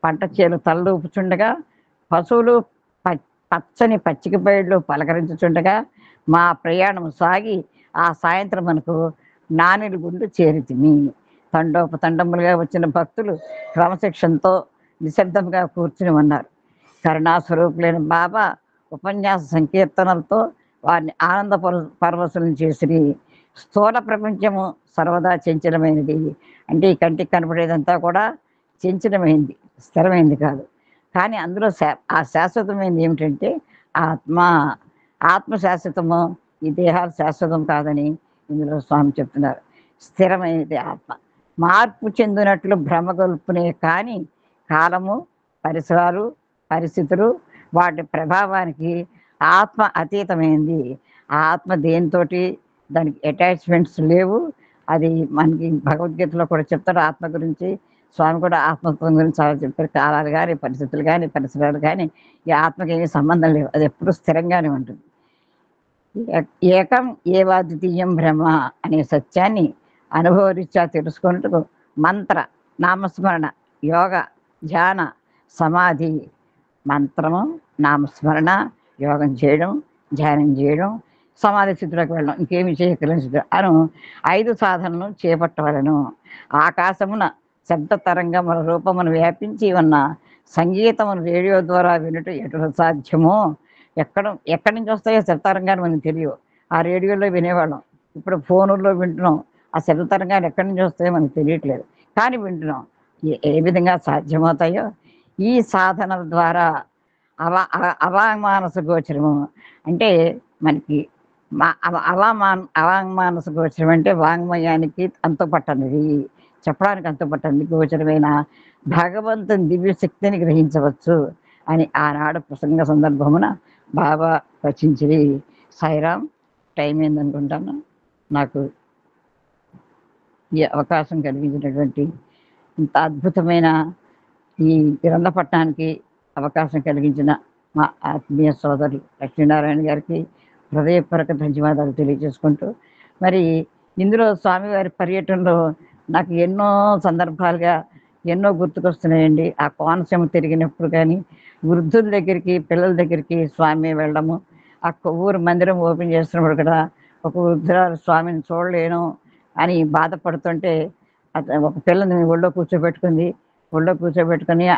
పంట చేలు తలూపుచుండగా, పశువులు పచ్చని పచ్చిక బయళ్ళు పలకరించుచుండగా మా ప్రయాణం సాగి ఆ సాయంత్రం మనకు నానిలి గుండు చేరితిమి. తండోపతండములుగా వచ్చిన భక్తులు క్రమశిక్షణతో నిశ్శబ్దంగా కూర్చుని ఉన్నారు. కరుణాస్వరూపులైన బాబా ఉపన్యాస సంకీర్తనలతో వారిని ఆనంద పరవశులను చేసి, స్థూల ప్రపంచము సర్వదా చంచలమైనది. అంటే ఈ కంటికి కనపడేదంతా కూడా చంచలమైంది, స్థిరమైంది కాదు. కానీ అందులో ఆ శాశ్వతమైనది ఏమిటంటే ఆత్మ. ఆత్మ శాశ్వతము, ఈ దేహాలు శాశ్వతం కాదని ఇందులో స్వామి చెప్తున్నారు. స్థిరమైనది ఆత్మ. మార్పు చెందినట్లు భ్రమగొల్పునే కానీ కాలము, పరిసరాలు, పరిస్థితులు వాటి ప్రభావానికి ఆత్మ అతీతమైంది. ఆ ఆత్మ దేనితోటి దానికి అటాచ్మెంట్స్ లేవు. అది మనకి భగవద్గీతలో కూడా చెప్తారు ఆత్మ గురించి. స్వామి కూడా ఆత్మత్వం గురించి చాలా చెప్పారు. కాలాలు కానీ, పరిస్థితులు కానీ, పరిసరాలు కానీ ఈ ఆత్మకి ఏమీ సంబంధం లేవు. అది ఎప్పుడూ స్థిరంగానే ఉంటుంది. ఏకం ఏవాద్వితీయం బ్రహ్మ అనే సత్యాన్ని అనుభవరీత్యా తెలుసుకున్నట్టుకు మంత్ర, నామస్మరణ, యోగ, ధ్యాన, సమాధి, మంత్రము, నామస్మరణ, యోగం చేయడం, ధ్యానం చేయడం, సమాధి స్థితిలోకి వెళ్ళడం, ఇంకేమి చేయగలిగిన స్థితి అను 5 సాధనలు చేపట్టవలను. ఆకాశమున శబ్ద తరంగముల రూపమును వ్యాపించి ఉన్న సంగీతమును రేడియో ద్వారా వినుట ఎటుల సాధ్యమో. ఎక్కడి నుంచి వస్తాయో శబ్దతరంగాలు మనకు తెలియవు. ఆ రేడియోలో వినేవాళ్ళం, ఇప్పుడు ఫోనుల్లో వింటున్నాం. ఆ శబ్దతరంగాలు ఎక్కడి నుంచి వస్తాయో మనకు తెలియట్లేదు, కానీ వింటున్నాం. ఏ విధంగా సాధ్యమవుతాయో ఈ సాధనల ద్వారా అవామానస గోచరము. అంటే మనకి అవామానస గోచరం అంటే వాంగ్మయానికి అంతుపట్టనిది, చెప్పడానికి అంతుపట్టనిది గోచరమైన భగవంతుని దివ్య శక్తిని గ్రహించవచ్చు అని ఆనాడు ప్రసంగ సందర్భమున బాబా రచించి. సాయిరామ్. టైం ఏందనుకుంటాను. నాకు ఈ అవకాశం కలిగించినటువంటి ఇంత అద్భుతమైన ఈ గ్రంథపట్నానికి అవకాశం కలిగించిన మా ఆత్మీయ సోదరులు లక్ష్మీనారాయణ గారికి హృదయపూర్వక ధన్యవాదాలు తెలియజేసుకుంటూ, మరి ఇందులో స్వామివారి పర్యటనలో నాకు ఎన్నో సందర్భాలుగా ఎన్నో గుర్తుకొస్తున్నాయండి. ఆ కోనసీమ తిరిగినప్పుడు కానీ, వృద్ధుల దగ్గరికి, పిల్లల దగ్గరికి స్వామి వెళ్ళడము, ఆ కొవ్వూరు మందిరం ఓపెన్ చేస్తున్నప్పుడు కూడా ఒక వృద్ధురాలు స్వామిని చూడలేను అని బాధపడుతుంటే ఒక పిల్లని ఒళ్ళో కూర్చోబెట్టుకుని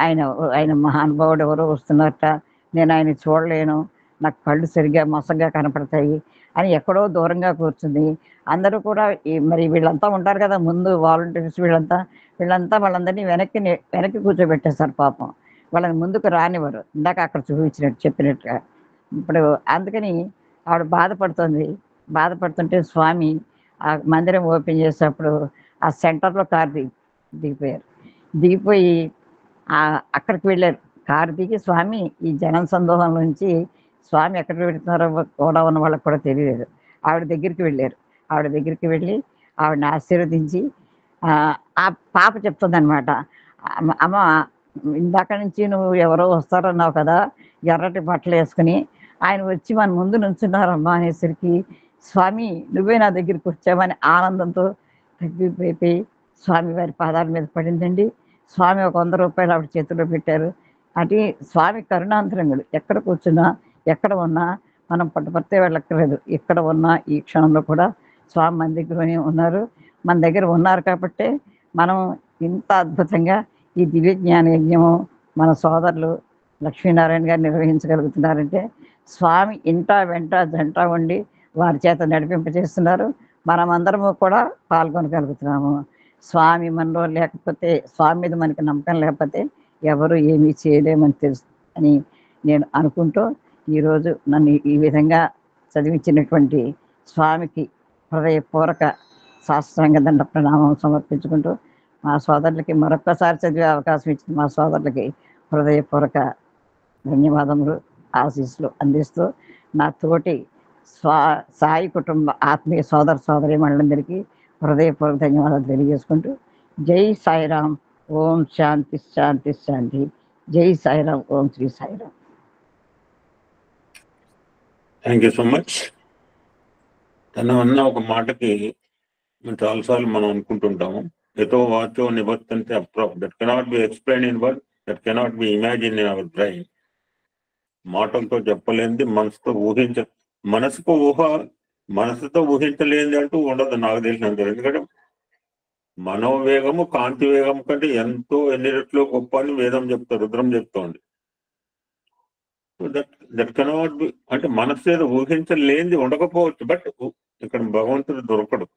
ఆయన ఆయన మహానుభావుడు ఎవరో వస్తున్నారట, నేను ఆయన చూడలేను, నాకు కళ్ళు సరిగ్గా మసగ్గా కనపడతాయి అని ఎక్కడో దూరంగా కూర్చుంది. అందరూ కూడా మరి వీళ్ళంతా ఉంటారు కదా ముందు వాలంటీర్స్, వాళ్ళందరినీ వెనక్కి కూర్చోబెట్టేస్తారు పాపం. వాళ్ళని ముందుకు రానివ్వరు, ఇందాక అక్కడ చెప్పినట్టుగా. ఇప్పుడు అందుకని ఆవిడ బాధపడుతుంటే స్వామి ఆ మందిరం ఓపెన్ చేసేటప్పుడు ఆ సెంటర్లో కారు దిగిపోయి అక్కడికి వెళ్ళారు. కారు దిగి స్వామి ఈ జనం సందోహం నుంచి స్వామి ఎక్కడికి వెళుతున్నారో కూడా ఉన్న వాళ్ళకి కూడా తెలియలేదు. ఆవిడ దగ్గరికి వెళ్ళి ఆవిడని ఆశీర్వదించి ఆ పాప చెప్తుందనమాట, అమ్మ ఇందాక నుంచి నువ్వు ఎవరో వస్తారన్నావు కదా ఎర్రటి బట్టలు వేసుకుని, ఆయన వచ్చి మన ముందు నుంచున్నారమ్మా అనేసరికి స్వామి నువ్వే నా దగ్గరికి వచ్చావని ఆనందంతో తగ్గిపోయి స్వామి వారి పాదాల మీద పడిందండి. స్వామి ఒక 100 రూపాయలు ఆవిడ చేతిలో పెట్టారు. అది స్వామి కరుణాంతరంగుడు. ఎక్కడ కూర్చున్నా, ఎక్కడ ఉన్నా మనం పట్టుపడితే వెళ్ళక్కర్లేదు. ఎక్కడ ఉన్నా ఈ క్షణంలో కూడా స్వామి మన దగ్గరనే ఉన్నారు. మన దగ్గర ఉన్నారు కాబట్టే మనం ఇంత అద్భుతంగా ఈ దివ్య జ్ఞాన యజ్ఞము మన సోదరులు లక్ష్మీనారాయణ గారు నిర్వహించగలుగుతున్నారంటే స్వామి ఇంటా వెంట జంట ఉండి వారి చేత నడిపింపజేస్తున్నారు. మనమందరము కూడా పాల్గొనగలుగుతున్నాము. స్వామి మనలో లేకపోతే, స్వామి మీద మనకి నమ్మకం లేకపోతే ఎవరు ఏమీ చేయలేమని తెలుసు అని నేను అనుకుంటూ ఈరోజు నన్ను ఈ విధంగా చదివించినటువంటి స్వామికి హృదయపూర్వక సాష్టాంగ దండ ప్రణామం సమర్పించుకుంటూ మా సోదరులకి మరొక్కసారి చదివే అవకాశం ఇచ్చిన మా సోదరులకి హృదయపూర్వక ధన్యవాదములు, ఆశీస్సులు అందిస్తూ నా తోటి సాయి కుటుంబ ఆత్మీయ సోదర సోదరీమణులందరికీ హృదయపూర్వక ధన్యవాదాలు తెలియజేసుకుంటూ జై సాయిరామ్. ఓం శాంతి శాంతి శాంతి. జై Sairam. Om Shri Sairam. Thank you so much. తను అన్న ఒక మాటకి చాలాసార్లు మనం అనుకుంటుంటాము, ఎతో వాచో నివర్తంతే అప్రో, that cannot be explain in word, that cannot be imagine in our brain. మాటలతో చెప్పలేనిది మనసుతో ఊహించలేనిది అంటూ ఉండదు నాకు తెలిసినంత. ఎందుకంటే మనోవేగము కాంతి వేగం కంటే ఎంతో ఎన్ని రెట్లు గొప్ప అని వేదం చెప్తారు, రుద్రం చెప్తోంది. దట్ కెనాట్ బి, అంటే మనసు ఏదో ఊహించలేనిది ఉండకపోవచ్చు, బట్ ఇక్కడ భగవంతుడు దొరకడు.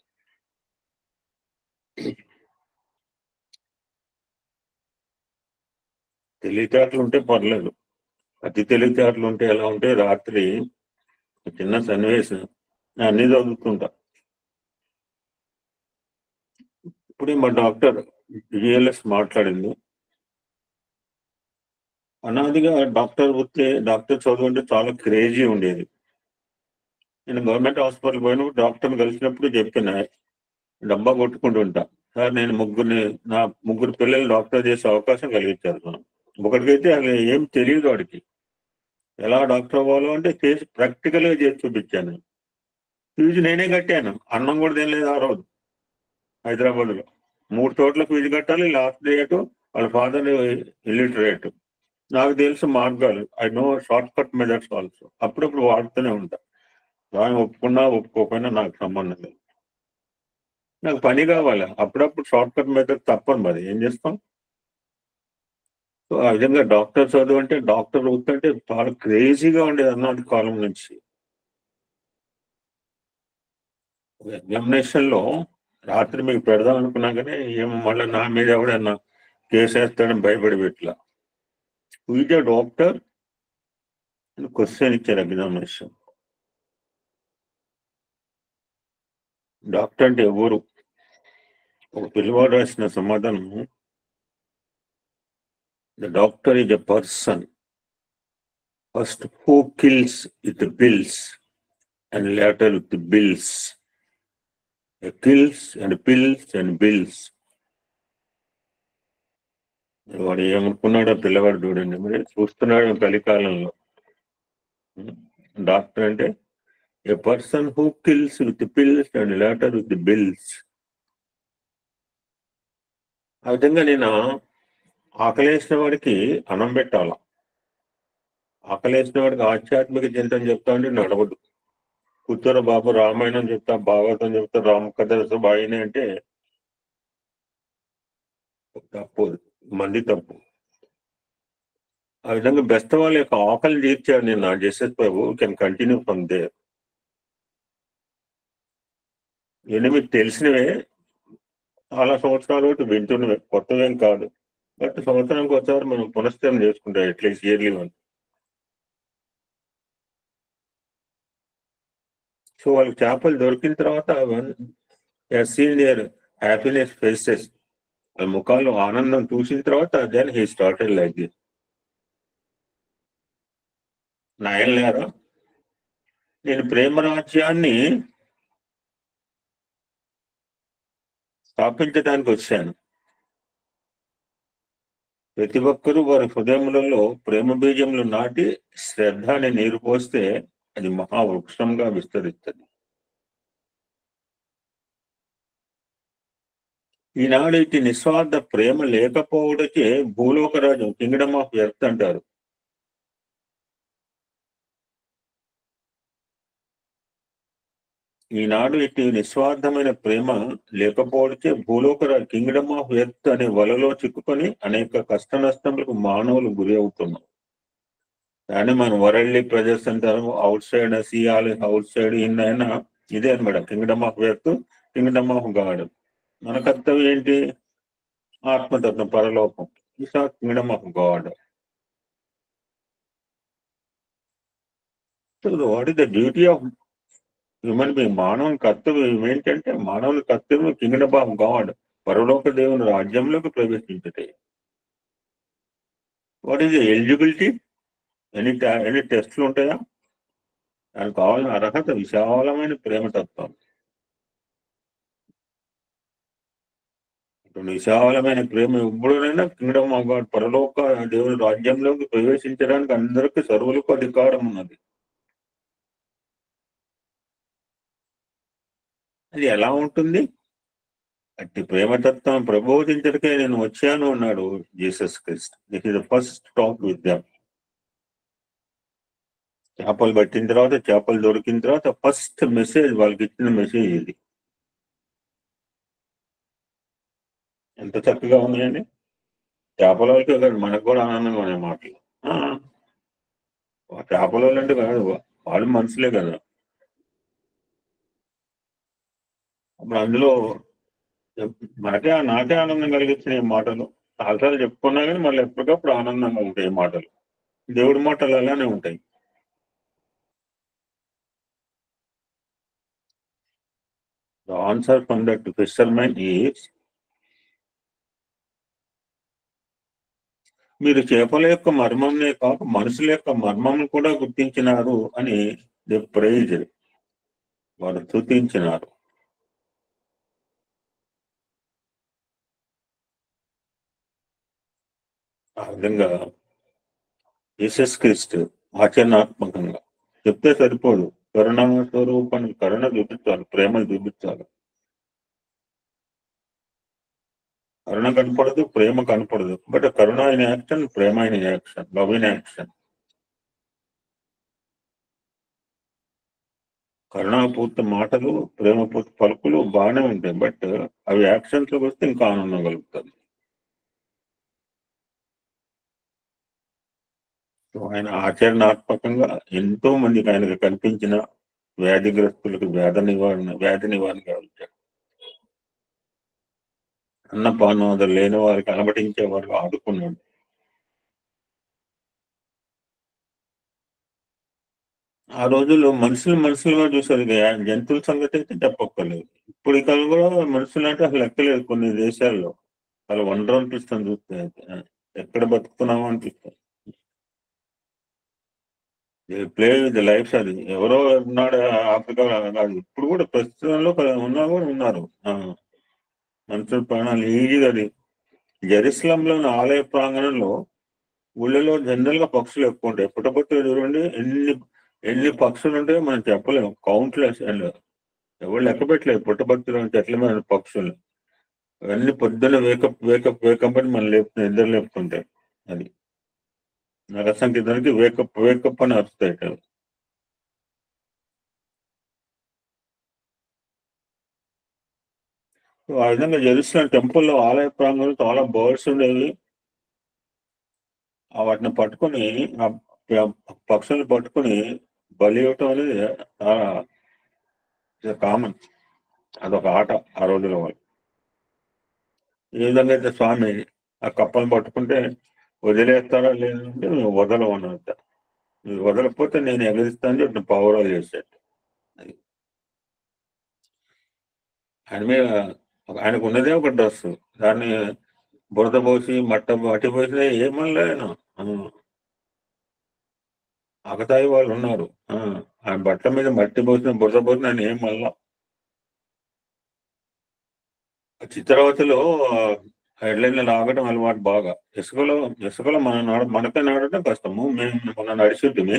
తెలివితేటలు ఉంటే పర్లేదు, అతి తెలివితేటలు ఉంటే ఎలా ఉంటే, రాత్రి చిన్న సన్నివేశం అన్ని చదువుతుంటా. ఇప్పుడే మా డాక్టర్ జిఎల్ఎస్ మాట్లాడింది. అనాదిగా డాక్టర్ చదువు అంటే చాలా క్రేజీ ఉండేది. నేను గవర్నమెంట్ హాస్పిటల్ పోయినప్పుడు డాక్టర్ని కలిసినప్పుడు చెప్పిన, డబ్బా కొట్టుకుంటుంటా, సార్ నేను నా ముగ్గురు పిల్లలు డాక్టర్ చేసే అవకాశం కలిగించారు. మనం ఒకటికైతే అది ఏం తెలియదు, వాడికి ఎలా డాక్టర్ అవ్వాలో అంటే చేసి ప్రాక్టికల్గా చేసి చూపించాను. ఫీజు నేనే కట్టాను, అన్నం కూడా తినలేదు ఆ రోజు. హైదరాబాద్లో 3 చోట్ల ఫీజు కట్టాలి, లాస్ట్ డేట్ వాళ్ళ ఫాదర్ ఇల్లిటరేట్. నాకు తెలుసు మార్గాలు, I know short cut methods also. అప్పుడప్పుడు వాడుతూనే ఉంటా. స్వామి ఒప్పుకున్నా ఒప్పుకోకపోయినా నాకు సంబంధం లేదు, నాకు పని కావాలి. అప్పుడప్పుడు షార్ట్ కట్ మెథడ్ తప్పదు, మరి ఏం చేస్తాం. సో ఆ విధంగా డాక్టర్ చదువు అంటే, డాక్టర్ వృత్తి చాలా క్రేజీగా ఉండేది అన్నటి కాలం నుంచి. ఎగ్జామినేషన్ లో రాత్రి మీకు పెడదాం అనుకున్నా కానీ ఏమో మళ్ళీ నా మీద ఎవడన్నా కేసు వేస్తాడని భయపడి పెట్టలా. వీజే డాక్టర్ క్వశ్చన్ ఇచ్చారు ఎగ్జామినేషన్. డాక్టర్ అంటే ఎవరు? ఒక పిల్లవాడు రాసిన సమాధానం, the doctor is a person first who kills with bills and later with bills. Kills and pills and bills. వాడు ఏమనుకున్నాడో పిల్లవాడు చూడండి, మరి చూస్తున్నాడు కలికాలంలో. డాక్టర్ అంటే a person who kills with pills and later with bills. ఆ విధంగా నేను ఆకలేసిన వాడికి అన్నం పెట్టాల, ఆకలేసిన వాడికి ఆధ్యాత్మిక చింతన చెప్తా అంటే నడవదు. కూర్చోర బాబు రామాయణం చెప్తా, భాగవతం చెప్తా, రామకథ బాయినే అంటే తప్పు, మంది తప్పు. ఆ విధంగా బెస్ట్ వాళ్ళ యొక్క ఆకలి తీర్చాడు నేను. నా జస్టిస్ బాబు కెన్ కంటిన్యూ ఫ్రమ్ దేర్. ఇవన్నీ మీకు తెలిసినవే, చాలా సంవత్సరాలు వింటున్నవే, కొత్తవేం కాదు. బట్ సంవత్సరానికి ఒకసారి మనం పునశ్చరణ చేసుకుంటాం, అట్లీస్ట్ ఇయర్లీ వన్. సో వాళ్ళకి చేపలు దొరికిన తర్వాత సీన్ దేర్ హ్యాపీనెస్ ఫేసెస్, వాళ్ళ ముఖాలు ఆనందం చూసిన తర్వాత then he started like this. నాయనలారా, నేను ప్రేమరాజ్యాన్ని స్థాపించడానికి వచ్చాను. ప్రతి ఒక్కరూ వారి హృదయములలో ప్రేమ బీజములు నాటి శ్రద్ధ అనే నీరు పోస్తే అది మహావృక్షంగా విస్తరిస్తుంది. ఈనాడు ఇటు నిస్వార్థ ప్రేమ లేకపోవడకే భూలోకరాజు కింగ్డమ్ ఆఫ్ ఎర్త్ అంటారు. ఈనాడు ఇటు నిస్వార్థమైన ప్రేమ లేకపోవడకే భూలోకరాజు కింగ్డమ్ ఆఫ్ ఎర్త్ అనే వలలో చిక్కుకొని అనేక కష్ట నష్టములకు మానవులు గురి అవుతున్నారు. కానీ మనం వరల్డ్లీ ప్రెజర్స్ అంటారు, అవుట్ సైడ్ సీఆల్ అవుట్ సైడ్ ఇన్నైనా ఇదే అనమాట. Kingdom of earth, Kingdom of God. మన కర్తవ్యం ఏంటి? ఆత్మతత్వం, పరలోకం. Is Kingdom of God. So what is the duty of human being? మానవుని కర్తవ్యం ఏంటంటే, మానవుని కర్తవ్యం కింగ్డమ్ ఆఫ్ గాడ్, పరలోక దేవుని రాజ్యంలోకి ప్రవేశించటే. What is eligibility? ఎన్ని టెస్టులు ఉంటాయా? దానికి కావాల్సిన అర్హత విశాలమైన ప్రేమతత్వం. విశాలమైన ప్రేమ ఎప్పుడైనా కింగ్డమ్ ఆఫ్ గాడ్, పరలోక దేవుని రాజ్యంలోకి ప్రవేశించడానికి అందరికీ సర్వులకు అధికారం ఉన్నది. అది ఎలా ఉంటుంది? అట్టి ప్రేమతత్వం ప్రబోధించడానికే నేను వచ్చాను అన్నాడు Jesus Christ. This is the first talk with them. చేపలు పట్టిన తర్వాత, చేపలు దొరికిన తర్వాత ఫస్ట్ మెసేజ్, వాళ్ళకి ఇచ్చిన మెసేజ్ ఇది. ఎంత చక్కగా ఉన్నాయండి. చేపల వాళ్ళకే కాదు, మనకు కూడా ఆనందంగా ఉన్నాయి మాటలు. చేపల వాళ్ళు అంటే కాదు, వాళ్ళు మనుషులే కదా. అప్పుడు అందులో నాకే ఆనందం కలిగించిన ఈ మాటలు. చాలాసార్లు చెప్పుకున్నా కానీ మళ్ళీ ఎప్పటికప్పుడు ఆనందంగా ఉంటాయి ఈ మాటలు. దేవుడి మాటలు అలానే ఉంటాయి. The answer from that fisherman is, మీరు చేపల యొక్క మర్మంనే కాక మనుషుల యొక్క మర్మం కూడా గుర్తించినారు అని ది ప్రైజ్, వారు స్తుతించినారు. ఆ విధంగా జీసస్ క్రీస్తు ఆచరణాత్మకంగా చెప్తే సరిపోదు. కరుణా స్వరూపాన్ని, కరుణ చూపించాలి, ప్రేమ చూపించాలి. కరుణ కనపడదు, ప్రేమ కనపడదు. But karuna in action, prema in action, love in action. కరుణాపూర్తి మాటలు, ప్రేమపూర్తి పలుకులు బాగానే ఉంటాయి. బట్ అవి యాక్షన్స్ లోకి వస్తే ఇంకా ఆనందం కలుగుతుంది. ఆయన ఆచరణాత్మకంగా ఎంతో మందికి ఆయనకు కనిపించిన వ్యాధిగ్రస్తులకు వ్యాధి నివారణ గావించాడు. అన్నపానాదులు లేని వారికి అలమటించే వారికి ఆదుకున్నాడు. ఆ రోజుల్లో మనుషులుగా చూసారు. జంతువుల సంగతి అయితే చెప్పక్కర్లేదు. ఇప్పుడు ఇక్కడ కూడా మనుషులు అంటే అసలు లెక్కలేదు. కొన్ని దేశాల్లో చాలా వండర్ అనిపిస్తుంది చూస్తే. ఎక్కడ బతుకుతున్నామో అనిపిస్తుంది. Play with life. అది ఎవరో ఉన్నాడు ఆఫ్రికా కాదు, ఇప్పుడు కూడా ప్రస్తుతంలో ఉన్నా కూడా ఉన్నారు మనుషుల ప్రాణాలు ఈజీగా. అది జెరూసలంలోని ఆలయ ప్రాంగణంలో ఊళ్ళలో జనరల్ గా పక్షులు ఎక్కువ ఉంటాయి. పుట్టపొట్టు చూడండి, ఎన్ని పక్షులు ఉంటాయో మనం చెప్పలేము. కౌంట్లెస్. అండ్ ఎవరు లెక్క పెట్టలేదు పుట్టపర్తిలో చెట్ల మీద పక్షులు. అవన్నీ పొద్దున్న వేకప్ అని మనం నిద్ర లేపుతుంటాయి. అది నరసంఖ్యకి వేకప్ అని అరుస్తాయి. ఆ విధంగా జెరూసలం టెంపుల్లో ఆలయ ప్రాంగంలో చాలా బర్డ్స్ ఉండేవి. వాటిని పట్టుకొని, పక్షులను పట్టుకొని బలి ఇవ్వటం అనేది చాలా కామన్. అదొక ఆట ఆ రోజుల వాళ్ళు. ఏ విధంగా అయితే స్వామి ఆ కప్పలను పట్టుకుంటే వదిలేస్తారా లేదంటే మేము వదలమన్నంత. మీరు వదలకపోతే నేను ఎగరిస్తాను చెప్పి పౌరాలు చేశాడు. ఆయన మీద ఆయనకు ఉన్నదే ఒక డ్రెస్, దాన్ని బురద పోసి మట్టి పోసి ఏమనలే ఆయన. ఆకతాయి వాళ్ళు ఉన్నారు. ఆయన బట్ట మీద మట్టి పోసిన బురద పోసిన ఆయన ఏమల్లా. చిత్రవతిలో హెడ్లైన్లు లాగడం అలవాటు బాగా. ఇసుకలో మనకే నాడటం కష్టము. మేము మొన్న నడిచుంటుంది.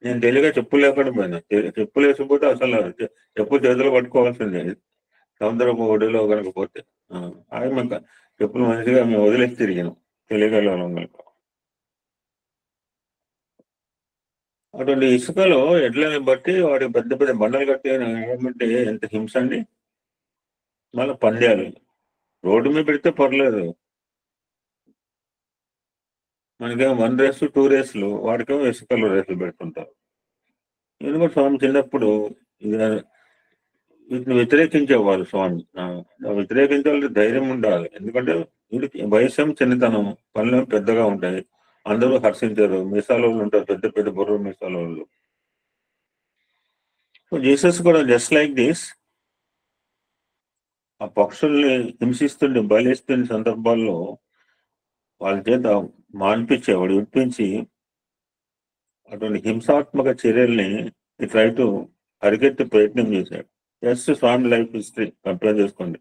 నేను తెలియక చెప్పులు లేకుండా పోయినా. చెప్పులు వేసిపోతే అసలు చెప్పు చేతులు పట్టుకోవాల్సిందే. సముద్రపు ఒడిలో కనుక పోతే ఆమె చెప్పులు మంచిగా మేము వదిలేసి తిరిగాను తెలియగలం కనుక. అటువంటి ఇసుకలో ఎడ్లని బట్టి వాడి పెద్ద పెద్ద బండలు కట్టి ఏమంటే ఎంత హింస అండి. మళ్ళీ పంద్యాలు రోడ్డు మీద పెడితే పర్లేదు, మనకేమో 1 రేసు 2 రేసులు, వాడికేమో ఇసుకలో రేసులు పెడుతుంటారు. నేను కూడా స్వామి చిన్నప్పుడు వీటిని వ్యతిరేకించేవారు స్వామి. వ్యతిరేకించాలంటే ధైర్యం ఉండాలి, ఎందుకంటే వీడికి వయసం చిన్నతనం, పనులు పెద్దగా ఉంటాయి, అందరూ హర్షించారు, మీసాల వాళ్ళు ఉంటారు, పెద్ద పెద్ద బుర్ర మీసాల వాళ్ళు. సో జీసస్ కూడా జస్ట్ లైక్ దిస్, ఆ పక్షుల్ని హింసిస్తుండే బలిస్తున్న సందర్భాల్లో వాళ్ళ చేత మాన్పించేవాడు, విప్పించి అటువంటి హింసాత్మక చర్యల్ని ట్రై టు అరికెత్తే ప్రయత్నం చేశాడు. జస్ట్ స్వామి లైఫ్ హిస్టరీ కంపేర్ చేసుకోండి,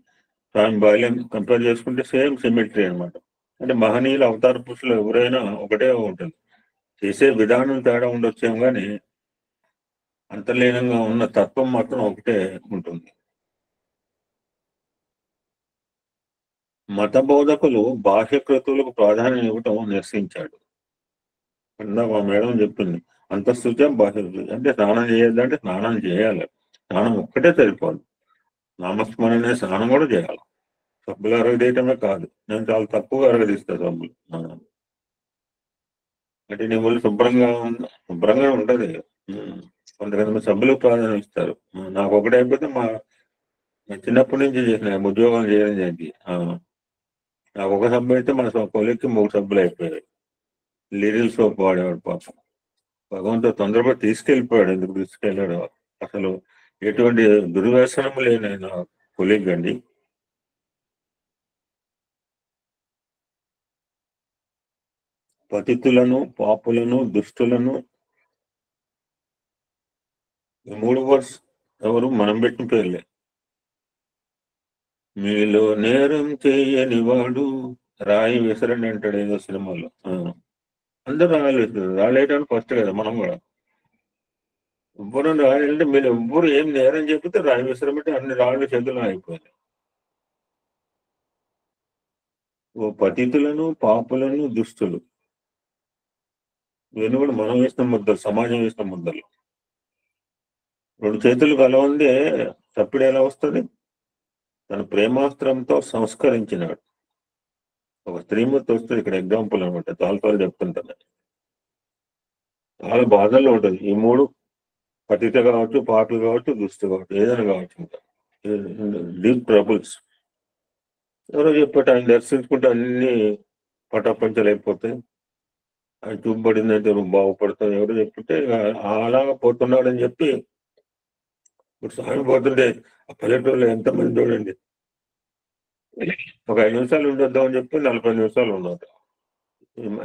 స్వామి బాల్యం కంపేర్ చేసుకుంటే సేమ్ సిమెట్రీ అనమాట. అంటే మహనీయుల అవతార పురుషులు ఎవరైనా ఒకటే ఉంటుంది, చేసే విధానం తేడా ఉండొచ్చేమో కానీ అంతర్లీనంగా ఉన్న తత్వం మాత్రం ఒకటే ఉంటుంది. మత బోధకులు బాహ్య క్రతువులకు ప్రాధాన్యం ఇవ్వటం నిరసించాడు. మా మేడం చెప్పింది, అంతస్తుత్యం బాహ్య అంటే స్నానం చేయొద్దంటే స్నానం చేయాలి, స్నానం ఒక్కటే సరిపోదు, నామస్మరణ స్నానం కూడా చేయాలి. సబ్బులు అరగదీయటమే కాదు, నేను చాలా తక్కువగా అరగదీస్తా సబ్బులు. అంటే నీ ఒళ్ళు శుభ్రంగా ఉంటది. కొంతమంది సబ్బులకు ప్రాధాన్యం ఇస్తారు. నాకు ఒకటి అయిపోతే చిన్నప్పటి నుంచి చేసిన ఉద్యోగం చేయడం జరిగింది. నాకు ఒక సబ్బు అయితే మన కొలిక్కి 3 సబ్బులు అయిపోయాయి. లిరిల్ సోప్ వాడేవాడు పాపం. భగవంతుడు తొందరపడి తీసుకెళ్ళిపోయాడు. ఎందుకు తీసుకెళ్ళాడు అసలు, ఎటువంటి దుర్వ్యసనము లేనైనా కొలిగ్ అండి. పతితులను, పాపులను, దుష్టులను, ఈ 3 వర్డ్స్ ఎవరు మనం పెట్టిన పేర్లే. మీలో నేరం చేయని వాడు రాయి విసరండి అంటాడు ఏదో సినిమాలో. అందరూ రాయలు విసరు, రాలేయడానికి ఫస్ట్ కదా మనం కూడా. ఎవ్వరు రాయాలంటే మీరు ఎవ్వరు ఏం నేరం చెప్తే రాయి విసరమంటే అన్ని రాళ్ళు చేతులు అయిపోయాయి. ఓ పతితులను, పాపులను, దుస్తులు, ఇవన్నీ కూడా మనం వేసిన ముద్దలు, సమాజం వేసిన ముద్దలు. 2 చేతులు కలవందే తప్పుడు ఎలా వస్తుంది? తన ప్రేమాస్త్రంతో సంస్కరించినాడు. ఒక స్త్రీమూర్తి వస్తుంది ఇక్కడ ఎగ్జాంపుల్ అనమాట, చాలా చెప్తుంటాను. చాలా బాధల్లో ఉంటుంది ఈ 3, పతిత కావచ్చు, పాటలు కావచ్చు, దుస్తు కావచ్చు, ఏదైనా కావచ్చు, ఇంకా డీప్ ట్రబుల్స్. ఎవరో చెప్పట ఆయన దర్శించుకుంటే అన్ని పటాపంచలు అయిపోతాయి, ఆయన చూపబడిందంటే నువ్వు బాగుపడతావు, ఎవరో చెప్తుంటే అలాగా పోతున్నాడని చెప్పి ఇప్పుడు స్వామి పోతుంటే ఆ పల్లెటూరులో ఎంతమంది చూడండి, ఒక 5 నిమిషాలు ఉండొద్దాం అని చెప్పి 40 నిమిషాలు ఉన్నారు.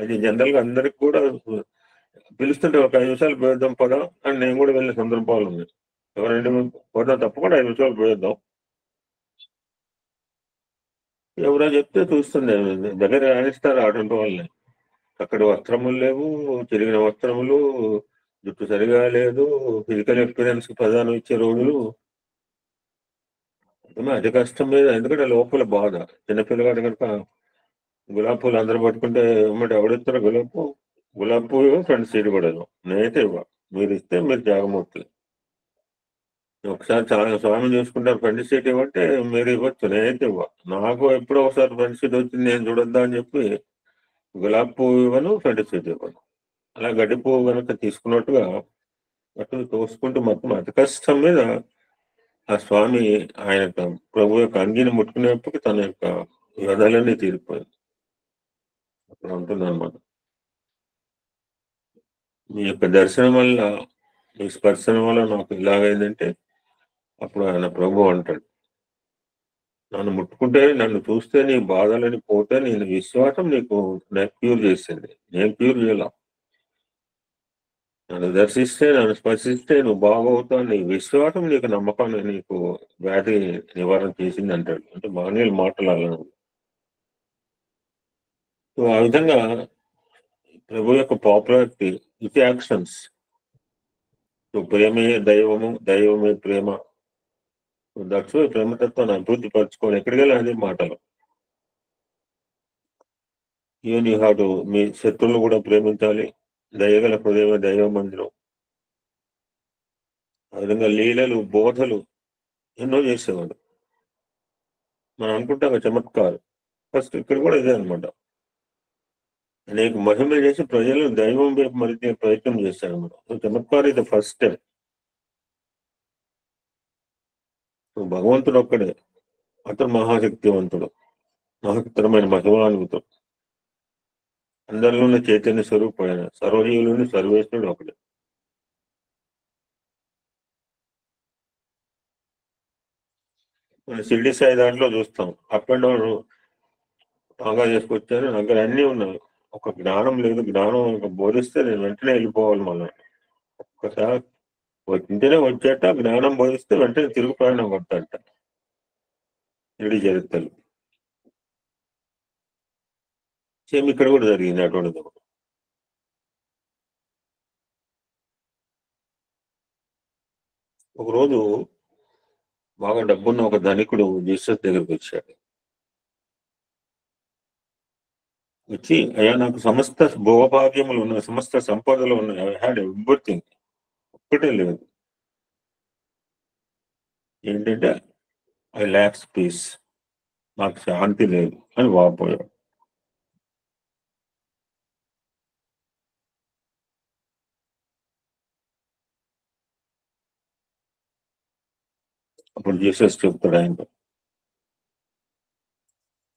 అది జనరల్ గా అందరికి కూడా పిలుస్తుంటే ఒక 5 నిమిషాలు పోయేద్దాం పదా అని నేను కూడా వెళ్ళిన సందర్భాలు ఉన్నాయి. ఎవరంటే పోదాం, తప్పకుండా 5 నిమిషాలు పోయేద్దాం, ఎవరో చెప్తే చూస్తుంది దగ్గర రాణిస్తారు అటువంటి వాళ్ళని. అక్కడ వస్త్రములు లేవు, చిరిగిన వస్త్రములు, జుట్టు సరిగా లేదు, ఫిజికల్ ఎక్స్పీరియన్స్ ప్రధానం ఇచ్చే రోజులు. అతి కష్టం మీద, ఎందుకంటే లోపల బాధ. చిన్నపిల్లగాడు కనుక గులాబీ పూలు అందరూ పట్టుకుంటే ఏమంటే ఎవడిస్తారో గులాబీ పువ్వు ఫ్రెండ్ సీడ్ పడదు, నేనైతే ఇవ్వ, మీరు ఇస్తే మీరు త్యాగమూర్తులు. ఒకసారి చాలా స్వామి చూసుకుంటారు, ఫ్రెండ్ సీట్ ఇవ్వంటే మీరు ఇవ్వచ్చు, నేనైతే ఇవ్వ. నాకు ఎప్పుడో ఒకసారి ఫ్రెండ్ సీట్ వచ్చింది, నేను చూడొద్దా అని చెప్పి గులాబీ పువ్వు ఇవ్వను, ఫ్రెండ్ సీట్ ఇవ్వను. అలా గడ్డి పువ్వు కనుక తీసుకున్నట్టుగా అటు తోసుకుంటూ మొత్తం అతి కష్టం మీద ఆ స్వామి ఆయన యొక్క ప్రభు యొక్క అంగిని ముట్టుకునేప్పటికి తన యొక్క వ్యధలన్నీ తీరిపోయింది. అక్కడ ఉంటుంది అనమాట. మీ యొక్క దర్శనం వల్ల, మీ స్పర్శనం వల్ల నాకు ఇలాగైందంటే అప్పుడు ఆయన ప్రభు అంటాడు, నన్ను ముట్టుకుంటే, నన్ను చూస్తే నీ బాధలని పోతే నేను విశ్వాసం నీకు క్యూర్ చేసింది, నేను క్యూర్ చేయాల. నన్ను దర్శిస్తే, నన్ను స్పర్శిస్తే నువ్వు బాగవుతావు, నీ విశ్వాసం నీకు నమ్మకాన్ని నీకు వ్యాధి నివారణ చేసింది అంటాడు. అంటే మహనీయులు మాట్లాడాలను. సో ఆ విధంగా ప్రభు యొక్క పాపులారిటీ విత్ యాక్షన్స్. సో ప్రేమే దైవము, దైవమే ప్రేమ, దట్స్ ప్రేమతత్వాన్ని అభివృద్ధి పరచుకోవడం ఎక్కడికి వెళ్ళి అదే మాటలు. Even you have to me శత్రువులు కూడా ప్రేమించాలి, దయగల హృదయ దైవ మందిరం. ఆ విధంగా లీలలు బోధలు ఎన్నో చేసేవాడు. మనం అనుకుంటాం చమత్కారం, ఫస్ట్ ఇక్కడ కూడా ఇదే అనమాట. అనేక మహిమలు చేసి ప్రజలను దైవం వైపు మరిచే ప్రయత్నం చేశాడు అనమాట. సో చమత్కారం ఇది ఫస్ట్ స్టెప్. సో భగవంతుడు ఒక్కడే, అతను మహాశక్తివంతుడు, మహత్తరమైన మహిమాన్వితుడు, అందరిలోని చైతన్య స్వరూపమైన సర్వజీవులోని సర్వేశ్వరుడు ఒకడే. మన షిరిడి సాయి దాంట్లో చూస్తాం, అప్ అండ్ డౌన్ బాగా చేసుకొచ్చారు, నా దగ్గర అన్నీ ఉన్నాయి. ఒక జ్ఞానం లేదు, జ్ఞానం బోధిస్తే నేను వెంటనే వెళ్ళిపోవాలి. మళ్ళీ ఒక్కసారి ఇంటనే వచ్చేట జ్ఞానం బోధిస్తే వెంటనే తిరుగు ప్రయాణం కొడతాట షిరిడి చరిత్రలు. సేమ్ ఇక్కడ కూడా జరిగింది అటువంటిది. ఒకరోజు బాగా డబ్బున్న ఒక ధనికుడు జీసస్ దగ్గరికి వచ్చాడు. వచ్చి, అయ్యా నాకు సమస్త భోగభాగ్యములు ఉన్నాయి, సమస్త సంపదలు ఉన్నాయి, ఐ హ్యాడ్ ఎవ్రీథింగ్, ఒక్కటే లేదు, ఏంటంటే ఐ ల్యాక్స్ పీస్, నాకు శాంతి లేదు అని వాపోయాడు. అప్పుడు జీసస్ చెప్తాడు ఆయనతో,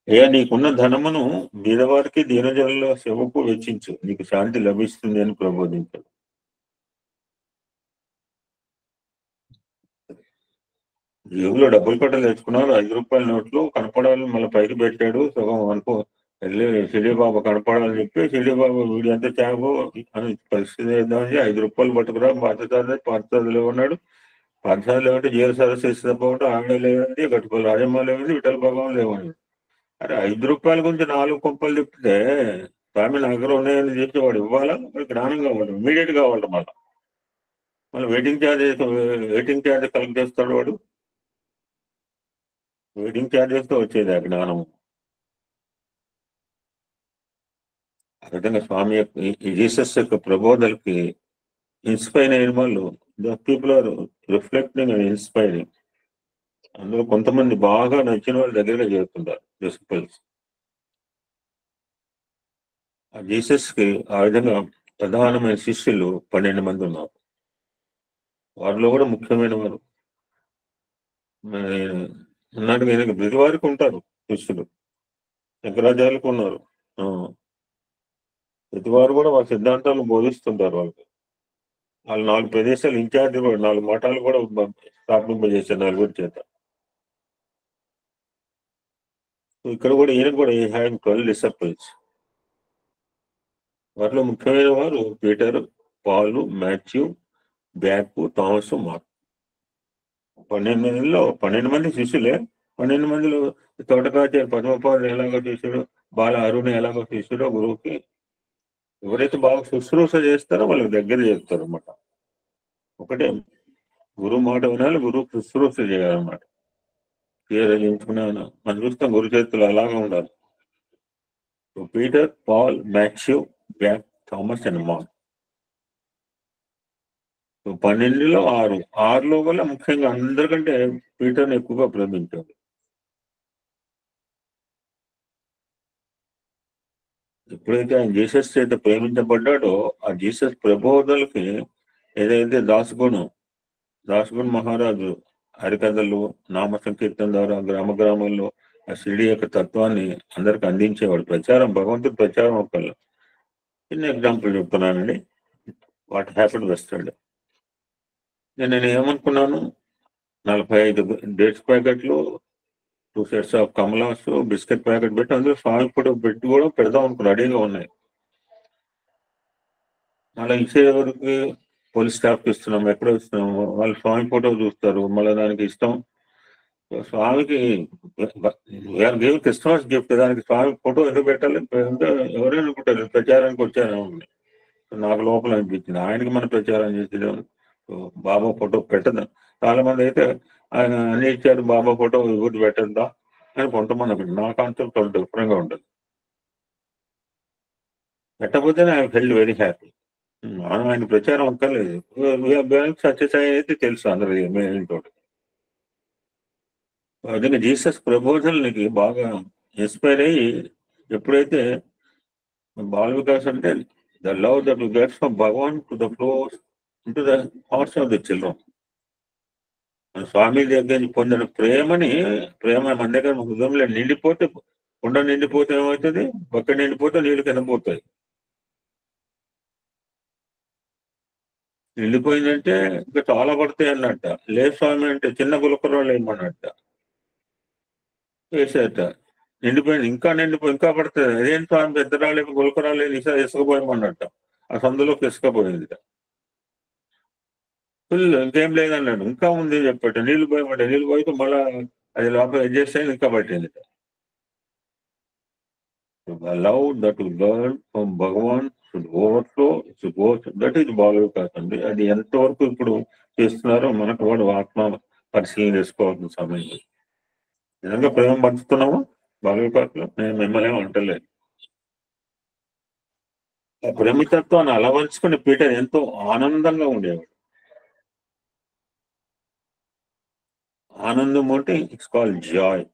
అయ్యా నీకున్న ధనమును బీదవారికి దీనజనుల సేవకు వెచ్చించు, నీకు శాంతి లభిస్తుంది అని ప్రబోధించాడు. జేబులో డబ్బులు కట్టలు తెచ్చుకున్నారు, 5 రూపాయల నోట్లు కనపడాలని మళ్ళీ పైకి పెట్టాడు. సగం అనుకో వెళ్ళి షిరిడి బాబా కనపడాలని చెప్పి షిరిడి బాబా వీడి అంతా త్యాగో అని పరిస్థితి వేద్దామని 5 రూపాయలు పట్టుకురా, పార్థసారథి లేవన్నాడు. పార్థసారథి లేవంటే జీర సరస్వతి తప్పకుండా ఆమె లేవండి, గట్టుపల్లి రాజమ్మ లేవండి, విఠల భగవాన్ లేవండి. అరే 5 రూపాయల గురించి 4 కొంపలు తిప్పితే స్వామి నా దగ్గర ఉన్నాయని చెప్పి వాడు ఇవ్వాలా, వాడు జ్ఞానం కావాలి, ఇమీడియట్ కావాలి. మళ్ళీ వెయిటింగ్ ఛార్జ్ కలెక్ట్ చేస్తాడు వాడు. వెయిటింగ్ ఛార్జెస్ తో వచ్చేది ఆ జ్ఞానం. ఆ విధంగా స్వామి యొక్క ఈ జీసస్ యొక్క ప్రబోధలకి ఇన్స్పైర్ అయిన వాళ్ళు, the people are reflecting and inspiring. అందులో కొంతమంది బాగా నచ్చిన వాళ్ళ దగ్గరగా చేరుతుంటారు డిసిపుల్స్. ఆ జీసస్ కి ఆ విధంగా ప్రధానమైన శిష్యులు 12 మంది ఉన్నారు. వారిలో కూడా ముఖ్యమైన వారు అన్నట్టుగా ఈయనకి ప్రతివారికి ఉంటారు శిష్యులు, శంకరాచార్యులకు ఉన్నారు. ప్రతివారు కూడా వాళ్ళ సిద్ధాంతాలు బోధిస్తుంటారు. వాళ్ళు 4 ప్రదేశాలు ఇన్ఛార్జ్ కూడా, 4 మఠాలు కూడా స్థాపింపజేశారు 4 చేత. ఇక్కడ కూడా ఈయన కూడా ఈ హ్యాడ్ 12 డిసిపుల్స్. వారిలో ముఖ్యమైన వారు పీటర్, పాలు, మాథ్యూ, బ్యాకు, థామస్, మార్క్. 12 మందిలో 12 మంది శిష్యులే. 12 మందిలో తోటకాచార్య పద్మపాదులు ఎలాగో శిష్యుడు, బాల అరుణ ఎలాగో శిష్యుడో గురువుకి ఎవరైతే బాగా శుశ్రూష చేస్తారో వాళ్ళకి దగ్గర చేస్తారు అన్నమాట. ఒకటే గురువు మాట వినాలి, గురువు శుశ్రూష చేయాలన్నమాట. చేయించుకున్నాను మనం చూస్తాం గురు చేతులు అలాగే ఉండాలి. పీటర్, పాల్, మాథ్యూ, బ్యాక్, థామస్ అండ్ మార్క్. 12లో 6 వల్ల ముఖ్యంగా అందరికంటే పీటర్ని ఎక్కువగా ప్రేమించాడు. ఎప్పుడైతే ఆయన జీసస్ చేత ప్రేమించబడ్డాడో ఆ జీసస్ ప్రబోధలకి ఏదైతే దాసగుణ్ మహారాజు హరికథలు, నామ సంకీర్తన ద్వారా గ్రామాల్లో ఆ షిరిడి యొక్క తత్వాన్ని అందరికి అందించేవాడు. ప్రచారం, భగవంతుడి ప్రచారం. ఒకళ్ళు చిన్న ఎగ్జాంపుల్ చెప్తున్నానండి, వాట్ హ్యాపెండ్ వెస్టర్డే. నేను ఏమనుకున్నాను, 45 డేట్స్ ప్యాకెట్లు, 2 సెట్స్ ఆఫ్ కమలాస్, బిస్కెట్ ప్యాకెట్ పెట్టి అందులో స్వామి ఫోటో పెట్టి కూడా పెడదాం అనుకుని రెడీగా ఉన్నాయి. అలా ఇచ్చేవరకు పోలీస్ స్టాఫ్కి ఇస్తున్నాము, ఎక్కడ ఇస్తున్నాము, వాళ్ళు స్వామి ఫోటో చూస్తారు, మళ్ళీ దానికి ఇష్టం. స్వామికి క్రిస్మస్ గిఫ్ట్, దానికి స్వామి ఫోటో ఎందుకు పెట్టాలి, ఎవరైనా అనుకుంటారు ప్రచారానికి వచ్చారు. నాకు లోపల అనిపించింది ఆయనకి మన ప్రచారం చేసేది బాబా ఫోటో పెట్టదు. చాలా మంది అయితే ఆయన అన్ని ఇచ్చారు, బాబా ఫోటో విభూతి పెట్టద్దా అని కొంతమంది, నా కాన్సెప్ట్ డిఫరెంట్గా ఉంటుంది. పెట్టకపోతేనే ఐ ఫెల్ట్ వెరీ హ్యాపీ. మనం ఆయన ప్రచారం అక్కర్లేదు, సత్యసాయి అయితే తెలుసు అందరికి మేలుతో. అదే జీసస్ ప్రపోజల్ నీకు బాగా ఇన్స్పైర్ అయ్యి, ఎప్పుడైతే బాల వికాస్ అంటే the love that gets from Bhagavan to the flows into the hearts of the children. స్వామి దగ్గర నుంచి పొందిన ప్రేమ మన దగ్గర హృదయంలో నిండిపోతే, కుండ నిండిపోతే ఏమవుతుంది, బకెట్ నిండిపోతే నీళ్ళు కింద పోతాయి. నిండిపోయిందంటే ఇంకా చాలా పడతాయి అన్నట్ట. లేదు స్వామి అంటే చిన్న గులకరాళ్ళు ఏమన్నట్ట వేసేట. నిండిపోయింది, ఇంకా ఇంకా పడుతుంది. అదేం స్వామి పెద్ద రాళ్ళు గులకరాళ్ళు ఇసుకపోయమన్నట్ట. ఆ సందులోకి ఇసుకపోయింది. ఫుల్ ఇంకేం లేదన్నాడు, ఇంకా ఉంది చెప్పట. నీళ్లు పోయమంటే నీళ్ళు పోయితే మళ్ళా అది లోపల అడ్జస్ట్ అయింది, ఇంకా పట్టింది. Love that learn from Bhagavan should overflow, should go, that is Bala Vikas అండి. అది ఎంతవరకు ఇప్పుడు చేస్తున్నారో మనకు వాడు ఆత్మ పరిశీలన చేసుకోవాల్సిన సమయం. నిజంగా ప్రేమ పంచుతున్నాము బాల వికాస్లో, నేను మిమ్మల్ని ఏమి అంటలేదు. ఆ ప్రేమితత్వాన్ని అలవరుచుకుని పీటర్ ఎంతో ఆనందంగా ఉండేవాడు. ఆనందం అంటే it's called Joy.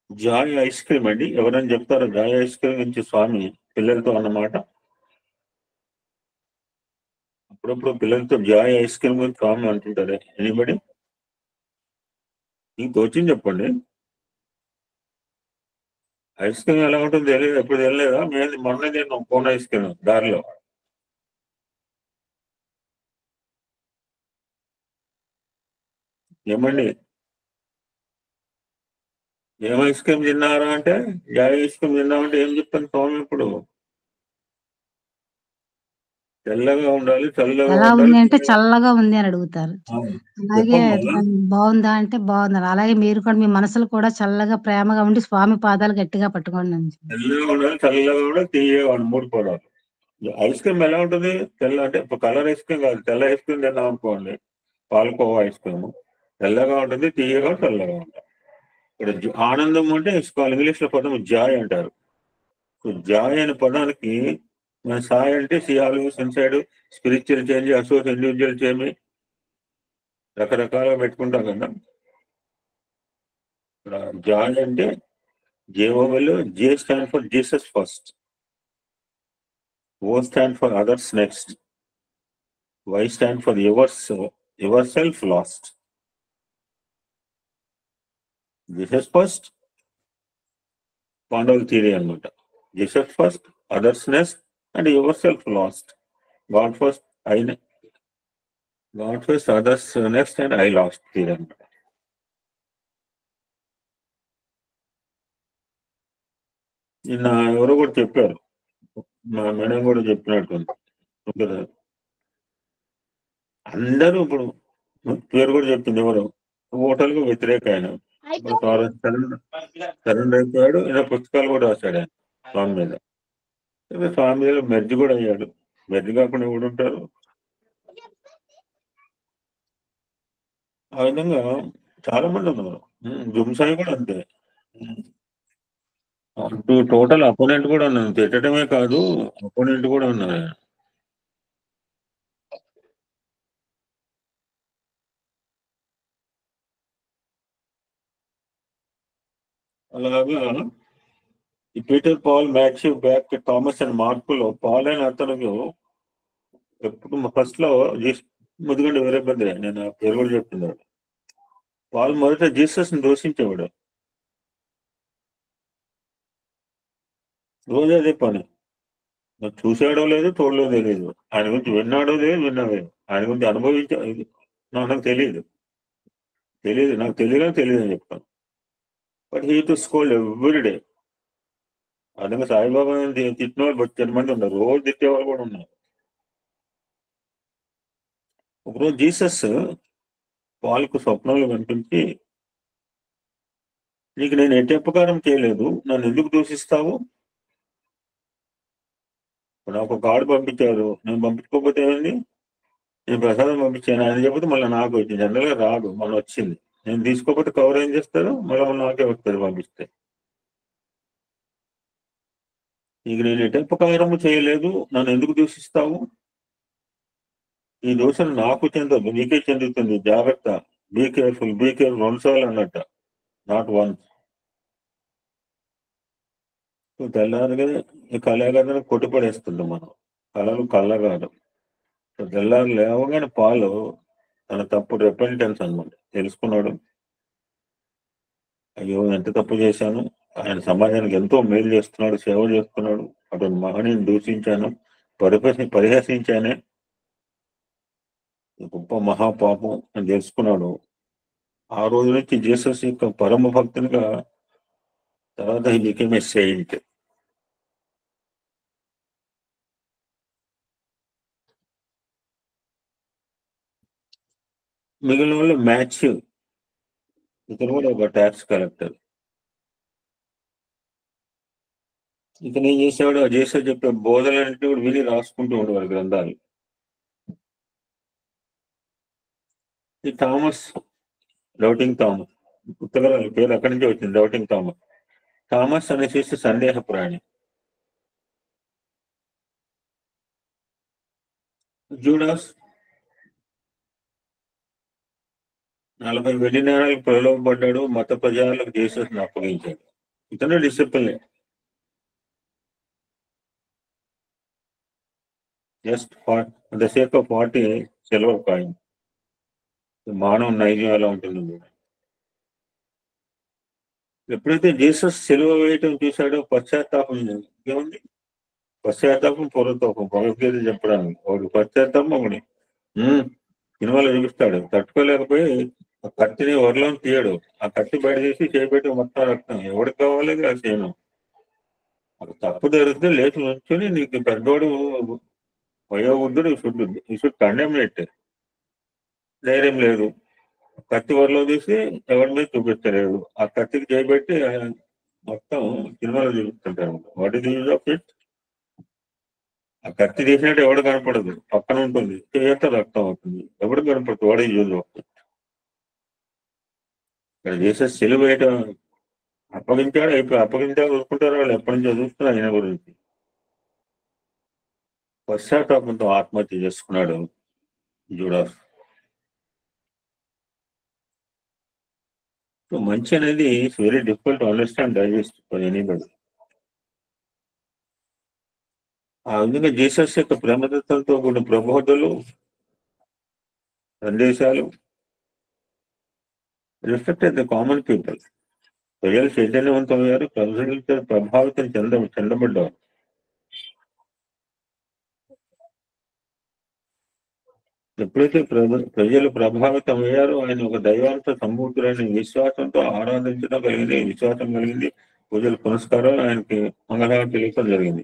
Joy ice cream అండి. ఎవరైనా చెప్తారో జాయ్ ఐస్ క్రీమ్ నుంచి స్వామి పిల్లలతో అన్నమాట? అప్పుడప్పుడు పిల్లలతో జాయ్ ఐస్ క్రీమ్ గురించి స్వామి అంటుంటారే, ఎనీబడి? నీకు తోచింది చెప్పండి. ఐస్ క్రీమ్ ఎలా ఉంటుంది తెలియదు, ఎప్పుడు తెలియలేదా? మేము మొన్న తిన్నాం కోన్ ఐస్ క్రీమ్ దారిలో. ఏమండి, ఏం ఐస్ క్రీమ్ తిన్నారా అంటే, జాయ్ ఐస్ క్రీమ్ తిన్నామంటే ఏం చెప్తాను స్వామి ఇప్పుడు? తెల్లగా ఉండాలి, చల్లగా ఎలా ఉండాలి. ఉంది అంటే చల్లగా ఉంది అని అడుగుతారు. అలాగే చెప్పమ్మా. బాగుందా అంటే బాగుందని. అలాగే మీరు కూడా మీ మనసులు కూడా చల్లగా ప్రేమగా ఉండి స్వామి పాదాలు గట్టిగా పట్టుకోండి అని. తెల్లగా ఉండాలి, చల్లగా ఉండాలి, తీయగా ఉండాలి, 3 పదాలు. ఐస్ క్రీమ్ ఎలా ఉంటుంది? తెల్ల అంటే ఇప్పుడు కలర్ ఐస్ క్రీమ్ కాదు, తెల్ల ఐస్ క్రీమ్ తిన్నాం అనుకోండి, పాలకోవా ఐస్ క్రీమ్ తెల్లగా ఉంటుంది, తీయగా చల్లగా ఉంటుంది. ఇక్కడ ఆనందం అంటే ఇంగ్లీష్ లో పదం జాయ్ అంటారు. జాయ్ అనే పదానికి మన సాయ్ అంటే సియాలు ఇన్సైడ్ స్పిరిచువల్ చేంజ్, అసోస్ ఇండివిజువల్ చేంజ్, రకరకాలుగా పెట్టుకుంటాం కదా. జాయ్ అంటే జేఓవెల్, J stand for Jesus first, O stand for others next, Y stand for yourself last. Jesus first పాండవుల థియరీ అనమాట. Jesus first, others next and yourself last. God first, others next and I last theory అనమాట. నిన్న ఎవరో కూడా చెప్పారు, మా madam కూడా చెప్పినట్టుంది. అందరూ ఇప్పుడు పేరు కూడా చెప్తుంది ఎవరు, ఓటర్లకు వ్యతిరేక ఆయన. ఇప్పుడు సరెండర్ అయిపోయాడు. ఇలా పుస్తకాలు కూడా రాశాడు ఆయన స్వామి మీద. స్వామి మీద మెర్జ్ కూడా అయ్యాడు. మెర్జ్ కాకుండా ఎవడు ఉంటారు? ఆ విధంగా చాలా మంది ఉన్నారు. జుమ్సాయి కూడా అంతే. టోటల్ అపోనెంట్ కూడా ఉన్నారు, తిట్టడమే కాదు అపోనెంట్ కూడా ఉన్నారు. అలాగా ఈ పీటర్ పాల్, మ్యాథ్యూ బ్యాక్, థామస్ అండ్ మార్కులో పాల్ అయిన అతను ఎప్పుడు ఫస్ట్ లో ముదిగండి వేరే ఇబ్బంది, నేను ఆ పేరు కూడా చెప్తున్నాడు. పాల్ మొదట జీసస్ ని దూషించేవాడు, రోజు అదే పని. చూసాడో లేదు, చూడలేదో తెలియదు, ఆయన గురించి విన్నాడో లేదు, విన్నాడే, ఆయన గురించి నాకు తెలియదు, నాకు తెలియదు అని చెప్తాను. But he to scold everyday. అదంగా సాయిబాబా తిట్టిన వాళ్ళు 10 మంది ఉన్నారు, రోజు తిట్టేవాళ్ళు కూడా ఉన్నారు. ఒకరోజు జీసస్ పాల్కు స్వప్నంలో కనిపించి, నీకు నేను ఎట్టి అపకారం చేయలేదు, నన్ను ఎందుకు దూషిస్తావు? నాకు ఒక ఆడు పంపించారు, నేను పంపించుకోకపోతే ఏమైంది? నేను ప్రసాదం పంపించాను, ఆయన చెప్పితే మళ్ళీ నాకు వచ్చింది. జనరల్గా రాదు, మళ్ళీ వచ్చింది. నేను తీసుకోకపోతే కవర్ ఏం చేస్తారు, మళ్ళీ నాకే వస్తుంది పంపిస్తే. ఇక నేను ఎటపకారము చేయలేదు, నన్ను ఎందుకు దూషిస్తావు? ఈ దోషం నాకు చెందదు, నీకే చెందుతుంది, జాగ్రత్త, బీ కేర్ఫుల్, బీ కేర్ఫుల్ 2 సార్లు అన్నట్ట, నాట్ వన్స్. తెల్లారిగా కళ కదా కొట్టుపడేస్తుంటాం మనం. కళలు కళ్ళ కాదు. తెల్లారు లేవగానే పాలు తన తప్పు రిపెంటెన్స్ అన్నమాట, తెలుసుకున్నాడు. అయ్యో ఎంత తప్పు చేశాను, ఆయన సమాజానికి ఎంతో మేలు చేస్తున్నాడు, సేవ చేస్తున్నాడు, అతను మహనీయుని దూషించాను, పరిహసించానే గొప్ప మహాపాపం అని తెలుసుకున్నాడు. ఆ రోజు నుంచి జీసస్ యొక్క పరమ భక్తునిగా, తర్వాత హీ బికేమ్ ఏ సెయింట్. మిగిలిన వాళ్ళు మ్యాచ్, ఇతను కూడా ఒక ట్యాక్స్ కలెక్టర్. ఇతను ఏం చేసేవాడు, ఆ జీసస్ చెప్పే బోధనలన్నింటినీ కూడా విని రాసుకుంటూ ఉండేవాడు గ్రంథాలు. ఈ థామస్, డౌటింగ్ థామస్, పుస్తకాల పేరు అక్కడి నుంచి వచ్చింది, డౌటింగ్ థామస్. థామస్ అనే శిష్యు సందేహ ప్రాణి. జూడాస్ 40 వెండి నాణాలకు ప్రలోభపడ్డాడు, మత ప్రజలకు జీసస్ని అప్పగించాడు. ఇతను discipline, just for the sake of 40 silver coin. మానవ నైజం ఎలా ఉంటుంది చూడండి. ఎప్పుడైతే జీసస్ సిలువ వేయటం చూశాడో పశ్చాత్తాపం ఏముంది, పశ్చాత్తాపం పూర్వతాపం, భగవద్గీత చెప్పడానికి ఒకటి పశ్చాత్తాపం, ఒకటి సినిమాలో చూపిస్తాడు, తట్టుకోలేకపోయి ఆ కత్తిని వరలో తీయడు, ఆ కత్తి బయట తీసి చేపెట్టి మొత్తం రక్తం, ఎవరికి కావాలి ఆ చేయను. తప్పు జరిగితే లేచి నుంచుని, నీకు పెద్దోడు వయోవృద్ధుడు, ఈ షుడ్ కండెమ్నేట్. ధైర్యం లేదు, కత్తి వరలో తీసి ఎవరి మీద చూపిస్తలేడు, ఆ కత్తికి చేయబెట్టి మొత్తం సినిమాలో చూపిస్తుంటారు. What is use of it? ఆ కత్తి తీసినట్టు ఎవడు కనపడదు, పక్కన ఉంటుంది, చేస్తే రక్తం అవుతుంది, ఎవడు కనపడుతుంది, what is use of it? ఇక్కడ చేసే సెలువు వేయటం, అప్పగించాడు, ఇప్పుడు అప్పగించాడు చూసుకుంటారు వాళ్ళు, ఎప్పటి నుంచో చూస్తున్నారు ఆయన గురించి. పశ్చాత్తాపంతో ఆత్మహత్య చేసుకున్నాడు జూడాస్. సో మంచి అనేది it's very difficult to understand, digest for anybody. ఆ విధంగా జీసస్ యొక్క ప్రేమదత్తంతో కూడిన ప్రబోధలు, సందేశాలు రిఫ్లెక్టెడ్ ద కామన్ పీపుల్. ప్రజలు చైతన్యవంతమయ్యారు, ప్రజలతో ప్రభావితం చెందబడ్డారు. ఎప్పుడైతే ప్రజలు ప్రభావితం అయ్యారో, ఆయన ఒక దైవాంత సంబూతులైన విశ్వాసంతో ఆరాధించడం కలిగింది, విశ్వాసం కలిగింది, పూజలు పునస్కారాలు, ఆయనకి మంగళహారతి తెలియడం జరిగింది.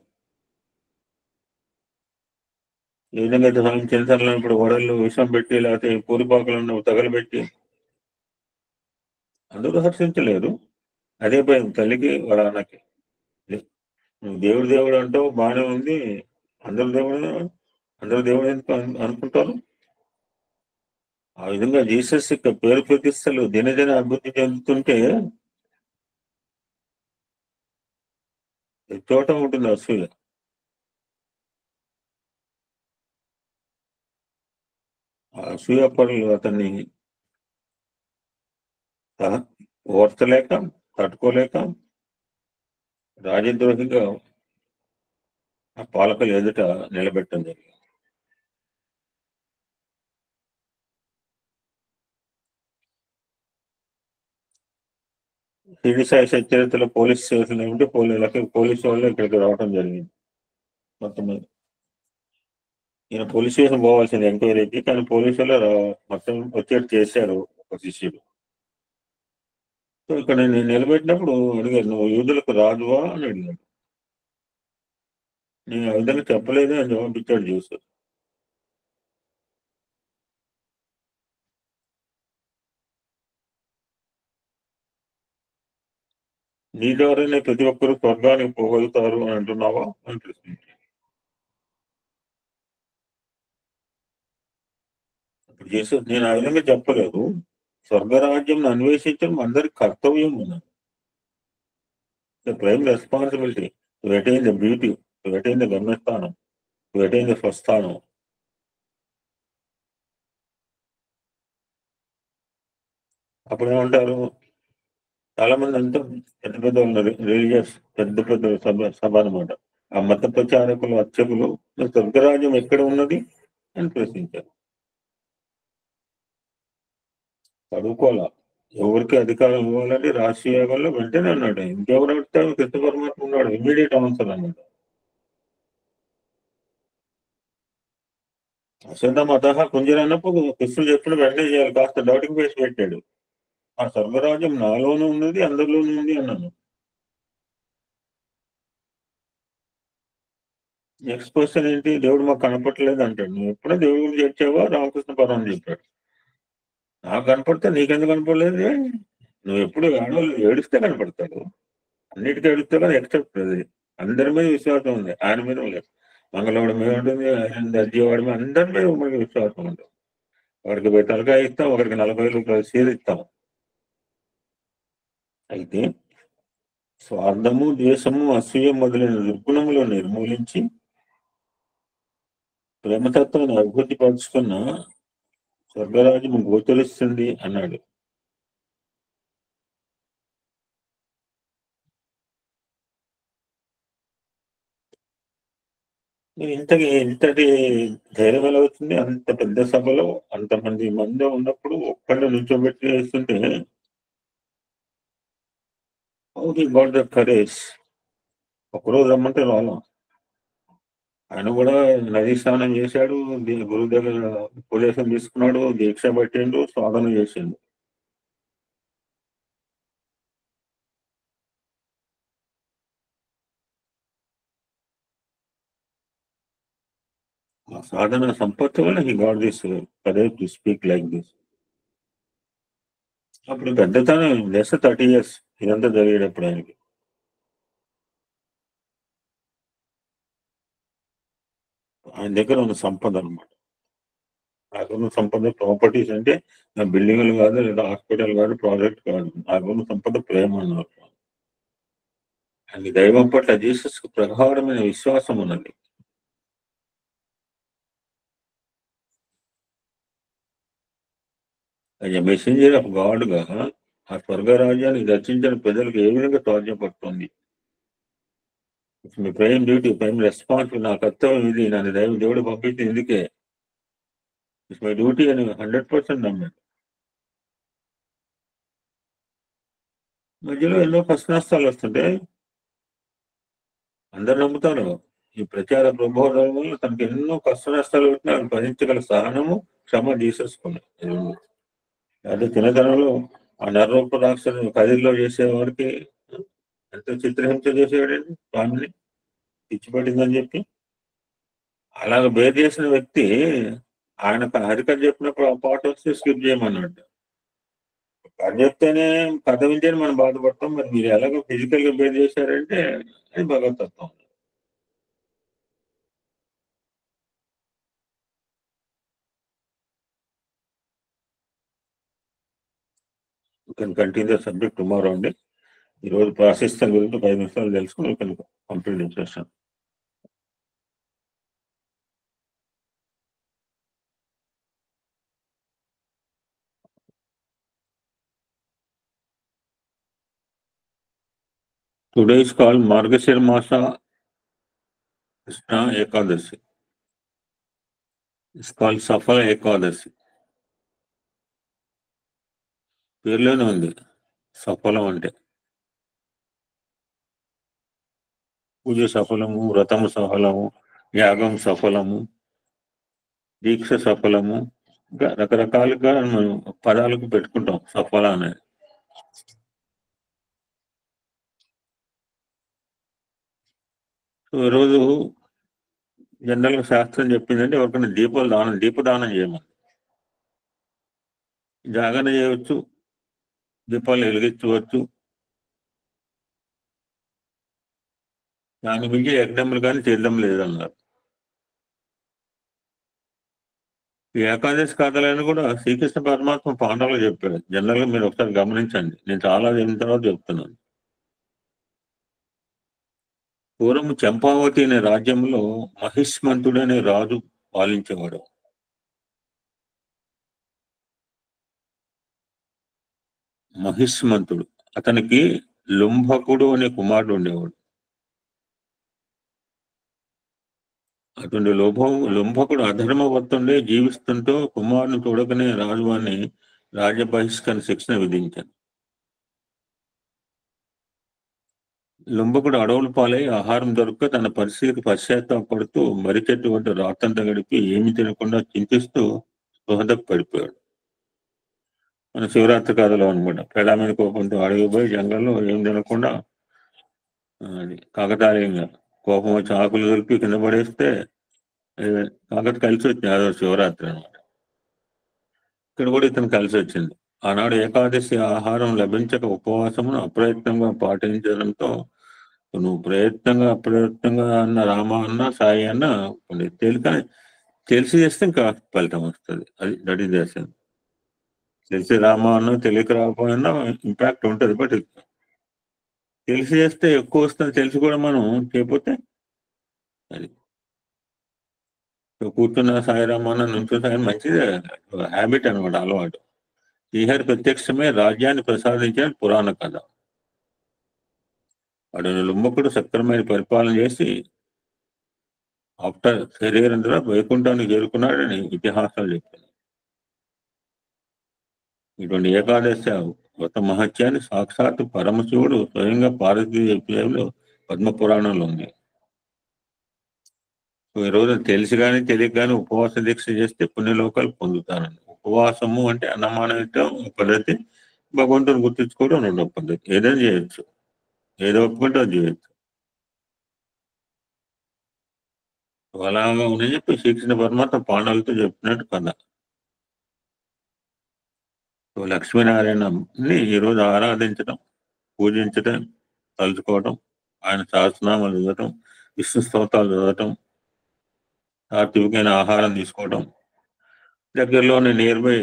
ఏ విధంగా అయితే స్వామి చిన్నతనంలో ఇప్పుడు వడళ్ళు విషం పెట్టి, లేకపోతే పూరిపాకులను తగలబెట్టి అందరూ హర్షించలేదు. అదే భయం తల్లికి వాళ్ళ అన్నకి. నువ్వు దేవుడు అంటావు, బాగానే ఉంది, అందరు దేవుడు ఎందుకు అనుకుంటారు? ఆ విధంగా జీసస్ యొక్క పేరు ప్రతిష్టలు దినదిన అభివృద్ధి చెందుతుంటే చోట ఉంటుంది అసూయ. ఆ అసూయ పనులు అతన్ని ఓర్చలేక, తట్టుకోలేక రాజద్రోహిగా ఆ పాలకులు ఎదుట నిలబెట్టడం జరిగింది. షిరిడి సాయి సత్యవేత్తలో పోలీస్ స్టేషన్ ఏమిటి, పోలీసు వాళ్ళు ఇక్కడికి రావడం జరిగింది మొత్తం మీద. ఈయన పోలీస్ స్టేషన్ పోవాల్సింది ఎంక్వైరీకి, కానీ పోలీసు వాళ్ళు మొత్తం వచ్చేట్టు చేశారు ఒక శిష్యుడు. సో ఇక్కడ నేను నిలబెట్టినప్పుడు అడిగారు, నువ్వు యూదులకు రాజువా అని అడిగాడు. నేను ఆ విధంగా చెప్పలేదు అని జవాబిచ్చాడు చూసారు. నీ ద్వారానే ప్రతి ఒక్కరు స్వర్గానికి పోగలుగుతారు అని అంటున్నావా అని ప్రశ్నించాడు. ఇప్పుడు చేసే నేను ఆ విధంగా చెప్పలేదు. స్వర్గరాజ్యం అన్వేషించడం అందరి కర్తవ్యం ఉన్నది. The prime responsibility to attain the beauty, to attain the gamyasthanam, to attain the swasthanam. అప్పుడు ఏమంటారు, చాలా మంది అంతా పెద్ద పెద్ద ఉన్నారు, రిలీజియస్ పెద్ద పెద్ద సభ అనమాట. ఆ మత ప్రచారకులు, అర్చకులు స్వర్గరాజ్యం ఎక్కడ ఉన్నది అని ప్రశ్నించారు. చదువుకోవాలా, ఎవరికి అధికారం ఇవ్వాలని రాష్ట్రీయ యోగంలో వెంటనే అన్నాడు. ఇంకెవరు అడుగుతారు, కృష్ణ పరమాత్మ ఉన్నాడు, ఇమ్మీడియట్ ఆన్సర్ అన్నాడు. అశ్వత్థామత కుంజర అన్నప్పుడు కృష్ణుడు చెప్పిన వెంటనే చేయాలి, కాస్త డౌటింగ్ ఫేస్ పెట్టాడు. ఆ స్వర్గరాజ్యం నాలోనూ ఉన్నది, అందరిలోనూ ఉంది అన్నాను. నెక్స్ట్ క్వశ్చన్ ఏంటి, దేవుడు మాకు కనపట్టలేదు అంటాడు. నువ్వు ఎప్పుడో దేవుడి గురించి వచ్చావా, రామకృష్ణ పరమం చెప్పాడు. నాకు కనపడితే నీకెందుకు కనపడలేదు? నువ్వు ఎప్పుడు ఏడిస్తే కనపడతాడు, అన్నిటికీ ఏడుస్తే కానీ ఎక్సెప్ట్ అది. అందరి మీద విశ్వాసం ఉంది, ఆయన మీద లేదు. మంగళవాడి మీద ఉంటుంది, ఆయన దర్జీవాడి మీద, అందరి మీద మనకి విశ్వాసం ఉంటుంది. ఒకరికి 10 తలకాయ ఇస్తాం, ఒకరికి 40 రూపాయలు షేర్ ఇస్తాం. అయితే స్వార్థము, ద్వేషము, అసూయ మొదలైన దుర్గుణములను నిర్మూలించి ప్రేమతత్వాన్ని అభివృద్ధి పరుచుకున్న స్వర్గరాజ్యము గోచరిస్తుంది అన్నాడు. ఇంతటి ధైర్యం ఎలా అవుతుంది? అంత పెద్ద సభలో అంతమంది మంది ఉన్నప్పుడు ఒక్కళ్ళు నుంచోబెట్టి వేస్తుంటే గాట్ ద కరేజ్. ఒకరోజు రమ్మంటే రాలం. ఆయన కూడా నదీ స్నానం చేశాడు, గురువు దగ్గర ఉపదేశం తీసుకున్నాడు, దీక్ష పట్టిండు, సాధన చేసిండు. ఆ సాధన సంపత్తి వల్ల he got this courage to speak like this. అప్పుడు పెద్దతనం లెస్ 30 years ఇదంతా జరిగేటప్పుడు ఆయనకి. ఆయన దగ్గర ఉన్న సంపద అనమాట. నాకున్న సంపద ప్రాపర్టీస్ అంటే నా బిల్డింగ్లు కాదు, లేదా హాస్పిటల్ కాదు, ప్రాజెక్ట్ కాదు. నాకున్న సంపద ప్రేమ అన్నారు. ఆయన దైవం పట్ల జీసస్ ప్రగాఢమైన విశ్వాసం ఉన్నది. మెసెంజర్ ఆఫ్ గాడ్ గా ఆ స్వర్గరాజ్యాన్ని దర్శించిన ప్రజలకు ఏ విధంగా సాధ్యపడుతుంది? మీ ప్రైమ్ డ్యూటీ, ప్రైమ్ రెస్పాన్స్, నా కర్తవ్యం ఇది, నన్ను దేవుడు పంపించింది ఎందుకే, ఇట్స్ మై డ్యూటీ అని 100% నమ్మాడు. మధ్యలో ఎన్నో కష్ట నష్టాలు వస్తుంటే అందరు నమ్ముతారు. ఈ ప్రచార ప్రబోధన వల్ల తనకి ఎన్నో కష్ట నష్టాలు వచ్చినా భరించగల సహనము, క్షమ తీసేసుకున్నాడు. అదే చిన్నతనంలో ఆ నరరూప రాక్షసు కదిరిలో చేసేవారికి ఎంత చిత్రహింస చేసేవాడండి స్వామిని, పిచ్చిపట్టిందని చెప్పి. అలాగ బేర్ చేసిన వ్యక్తి ఆయన హరికథ చెప్పినప్పుడు ఆ పాట వస్తే స్కిప్ చేయమన్నాడు. కథ చెప్తేనే, కథ వింటేనే మనం బాధపడతాం, మరి మీరు ఎలాగో ఫిజికల్ గా బేర్ చేశారంటే అది భగవతత్వం. You can continue the subject tomorrow అండి. ఈరోజు ప్రాశస్త్యం గురించి 5 నిమిషాలు తెలుసుకుని కంప్లీట్ చేస్తాను. Today is called Margashira masa Krishna Ekadashi. It's called Saphala Ekadashi. పేర్లోనే ఉంది సఫలం అంటే. పూజ సఫలము, వ్రతము సఫలము, యాగం సఫలము, దీక్ష సఫలము, ఇంకా రకరకాలుగా మనం పదాలకు పెట్టుకుంటాం సఫల అనేది. సో ఈరోజు జనరల్ గా శాస్త్రం చెప్పిందంటే ఎవరికైనా దీపదానం చేయమని. జాగరణ చేయవచ్చు, దీపాలు వెలిగించవచ్చు, దాని మించి యజ్ఞములు కానీ చేద్దాం లేదన్నారు. ఈ ఏకాదశి కథలను కూడా శ్రీకృష్ణ పరమాత్మ పాండవులు చెప్పాడు. జనరల్ గా మీరు ఒకసారి గమనించండి, నేను చాలా అయిన తర్వాత చెప్తున్నాను. పూర్వం చంపావతి అనే రాజ్యంలో మహిష్మంతుడు అనే రాజు పాలించేవాడు. మహిష్మంతుడు, అతనికి లుంభకుడు అనే కుమారుడు ఉండేవాడు. అటువంటి లుంభకుడు అధర్మవర్తుండే జీవిస్తుంటూ కుమారుని చూడకనే రాజువాన్ని రాజ్య బహిష్కరణ శిక్షణ విధించాడు. లుంబకుడు అడవుల పాలై ఆహారం దొరక్క తన పరిస్థితికి పశ్చాత్తాపడుతూ మర్రి చెట్టు వద్ద రాత్రంతా గడిపి ఏమి తినకుండా చింతిస్తూ స్పృహదకు పడిపోయాడు. మన శివరాత్రి కథలో అనమాట. పెళ్ళామైన కోపంతో అడగిపోయి జంగల్లో ఏం తినకుండా అది కాకతాళీయంగా కోపం వచ్చి ఆకులు దొరికి కింద పడేస్తే కాకటి కలిసి వచ్చింది. అదో శివరాత్రి అనమాట. ఇక్కడ కూడా ఇతను కలిసి వచ్చింది. ఆనాడు ఏకాదశి ఆహారం లభించక ఉపవాసమును అప్రయత్నంగా పాటించడంతో నువ్వు ప్రయత్నంగా అప్రయత్నంగా అన్న రామ అన్న సాయి అన్న తేలికని తెలిసి చేస్తే ఇంకా ఫలితం వస్తుంది. అది దట్ ఈస్ దేశం. తెలిసి రామ అన్న తెలియక రాకపోయినా ఇంపాక్ట్ ఉంటుంది. బట్ తెలిసి చేస్తే ఎక్కువ వస్తుంది. తెలిసి కూడా మనం చేయకపోతే అది కూర్చున్న సాయిరామ అన్న నుంచున్న సాయి మంచిదే, హ్యాబిట్ అనమాట, అలవాటు. శ్రీహరి ప్రత్యక్షమే రాజ్యాన్ని ప్రసాదించిన పురాణ కథ. వాడు లుంబకుడు సక్రమైన పరిపాలన చేసి ఆఫ్టర్ శరీరం ద్వారా వైకుంఠానికి చేరుకున్నాడని ఇతిహాసాలు చెప్తాయి. ఇటువంటి ఏకాదశి వ్రత మహత్యాన్ని సాక్షాత్ పరమశివుడు స్వయంగా పార్వతీ చెప్పేలో పద్మ పురాణంలో ఉంది. ఈ రోజు తెలిసి కానీ తెలియక కానీ ఉపవాస దీక్ష చేస్తే పుణ్యలోకాలు పొందుతారని. ఉపవాసము అంటే అన్నమానం పద్ధతి, భగవంతుని గుర్తించుకోవడం రెండో పద్ధతి. ఏదైనా చేయొచ్చు, ఏదో ఒప్పుకుంటే అది చేయొచ్చు. అలాగా ఉందని చెప్పి శ్రీకృష్ణ పరమాత్మ పాండవులతో చెప్పినట్టు కథ. లక్ష్మీనారాయణని ఈరోజు ఆరాధించడం, పూజించడం, తలుచుకోవడం, ఆయన సహస్రనామాలు చదవటం, విష్ణు స్తోత్రాలు చదవటం, సాత్వికమైన ఆహారం తీసుకోవడం, దగ్గరలోని నియర్ బై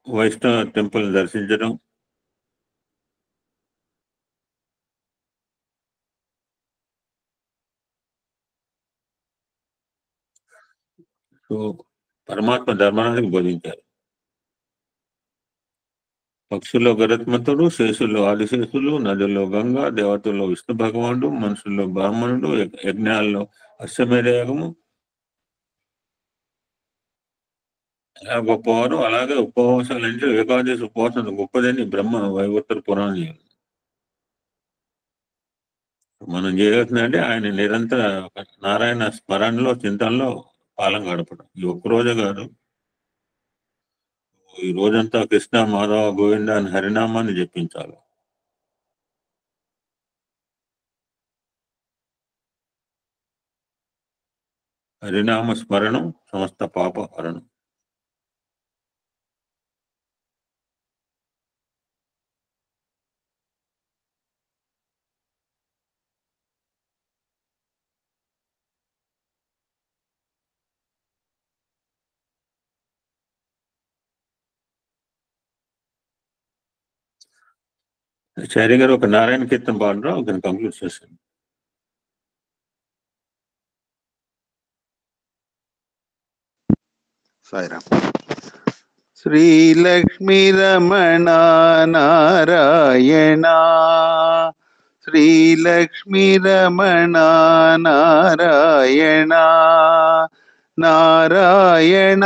వైష్ణవ టెంపుల్ దర్శించడం, సో పరమాత్మ ధర్మానికి బోధించారు. పక్షుల్లో గరుత్మంతుడు, శేషుల్లో ఆదిశేషులు, నదుల్లో గంగా, దేవతల్లో విష్ణు భగవానుడు, మనుషుల్లో బ్రాహ్మణుడు, యజ్ఞాల్లో అశ్వమేధ యాగము అలా గొప్పవారు. అలాగే ఉపవాసాలు అంటే ఏకాదశి ఉపవాసం గొప్పదని బ్రహ్మ వైవర్తర పురాణం. మనం చేయాల్సిందంటే ఆయన నిరంతర నారాయణ స్మరణలో, చింతనలో కాలం గడపడం. ఈ ఒక్కరోజే కాదు, ఈ రోజంతా కృష్ణ మాధవ గోవింద అని హరినామాన్ని జపించాలి. హరినామ స్మరణం సమస్త పాప హరణం. చారి గారు ఒక నారాయణ కీర్తన పాడరా, ఒక కంక్లూడ్ చేశాను. సాయిరామ్. శ్రీలక్ష్మీ రమణ నారాయణ, శ్రీలక్ష్మీ రమణ నారాయణ, నారాయణ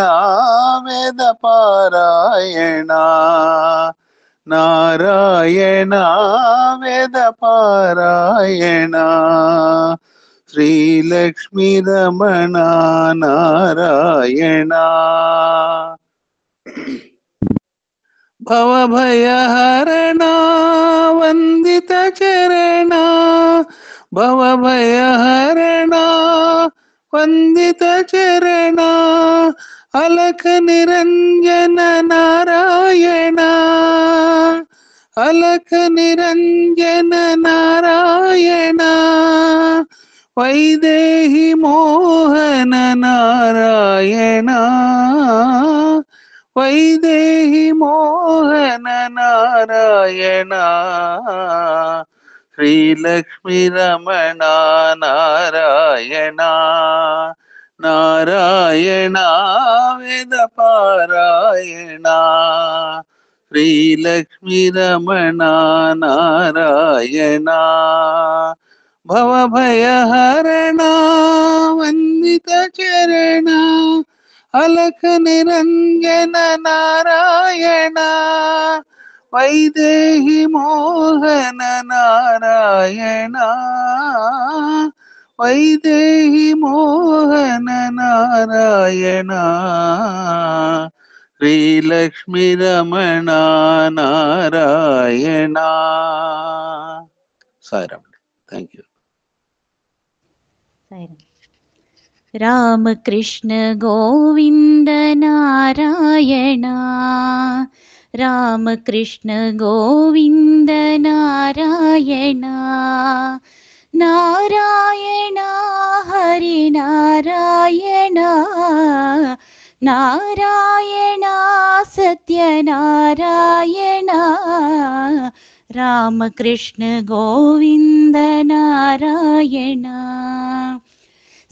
వేద పారాయణ, నారాయణ వేద పారాయణ, శ్రీలక్ష్మీ రమణ నారాయణ. భవభయహరణ వందిత చరణ, భవభయహరణ వందిత చరణ, అలక నిరంజన నారాయణ, అలక నిరంజన నారాయణ, వైదేహి మోహన నారాయణ. వైదేహి మోహన నారాయణ శ్రీలక్ష్మీ రమణ నారాయణ నారాయణ వేద పారాయణ శ్రీలక్ష్మీ రమణ నారాయణ భవభయహరణ వందిత చరణ అలక నిరంజన నారాయణ వైదేహి మోహన నారాయణ వైదేహి మోహన నారాయణ శ్రీలక్ష్మీ రమణ నారాయణ. సాయిరామ్. Thank you. రామకృష్ణ గోవింద నారాయణ రామకృష్ణ గోవింద నారాయణ నారాయణ హరి నారాయణ నారాయణ సత్యనారాయణ రామకృష్ణ గోవింద నారాయణ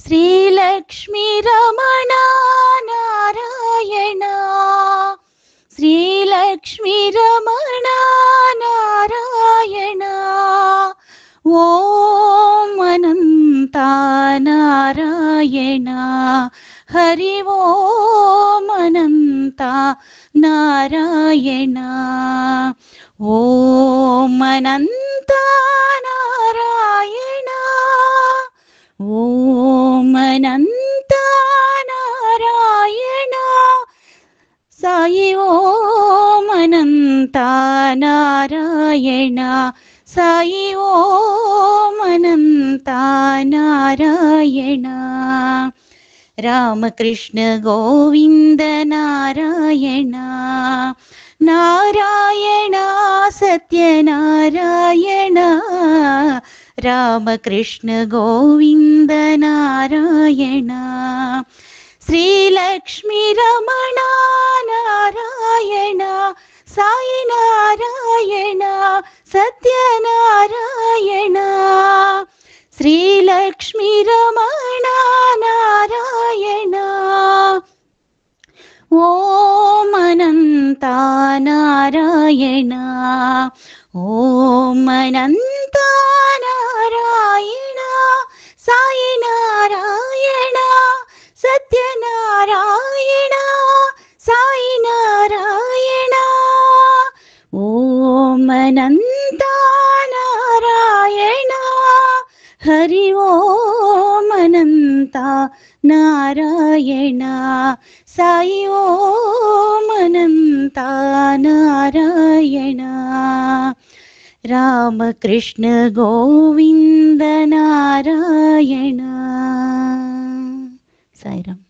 శ్రీలక్ష్మీ రమణ నారాయణ శ్రీలక్ష్మీ రమణ నారాయణ ఓం అనంత నారాయణ హరి ఓం అనంత నారాయణ ఓం అనంత నారాయణ ఓం అనంత నారాయణ సాయి ఓం అనంత నారాయణ సాయి ఓం అనంత నారాయణ రామకృష్ణ గోవింద నారాయణ నారాయణ సత్యనారాయణ రామకృష్ణ గోవింద నారాయణ శ్రీలక్ష్మీ రమణ నారాయణ సాయి నారాయణ సత్యనారాయణ శ్రీలక్ష్మీ రమణ నారాయణ ఓం అనంత నారాయణ ఓం అనంత నారాయణ సాయి నారాయణ సత్యనారాయణ సాయి నారాయణ ఓం అనంత నారాయణ హరి ఓం అనంత నారాయణ సాయి ఓం అనంత నారాయణ రామకృష్ణ గోవింద నారాయణ. సాయిరామ్.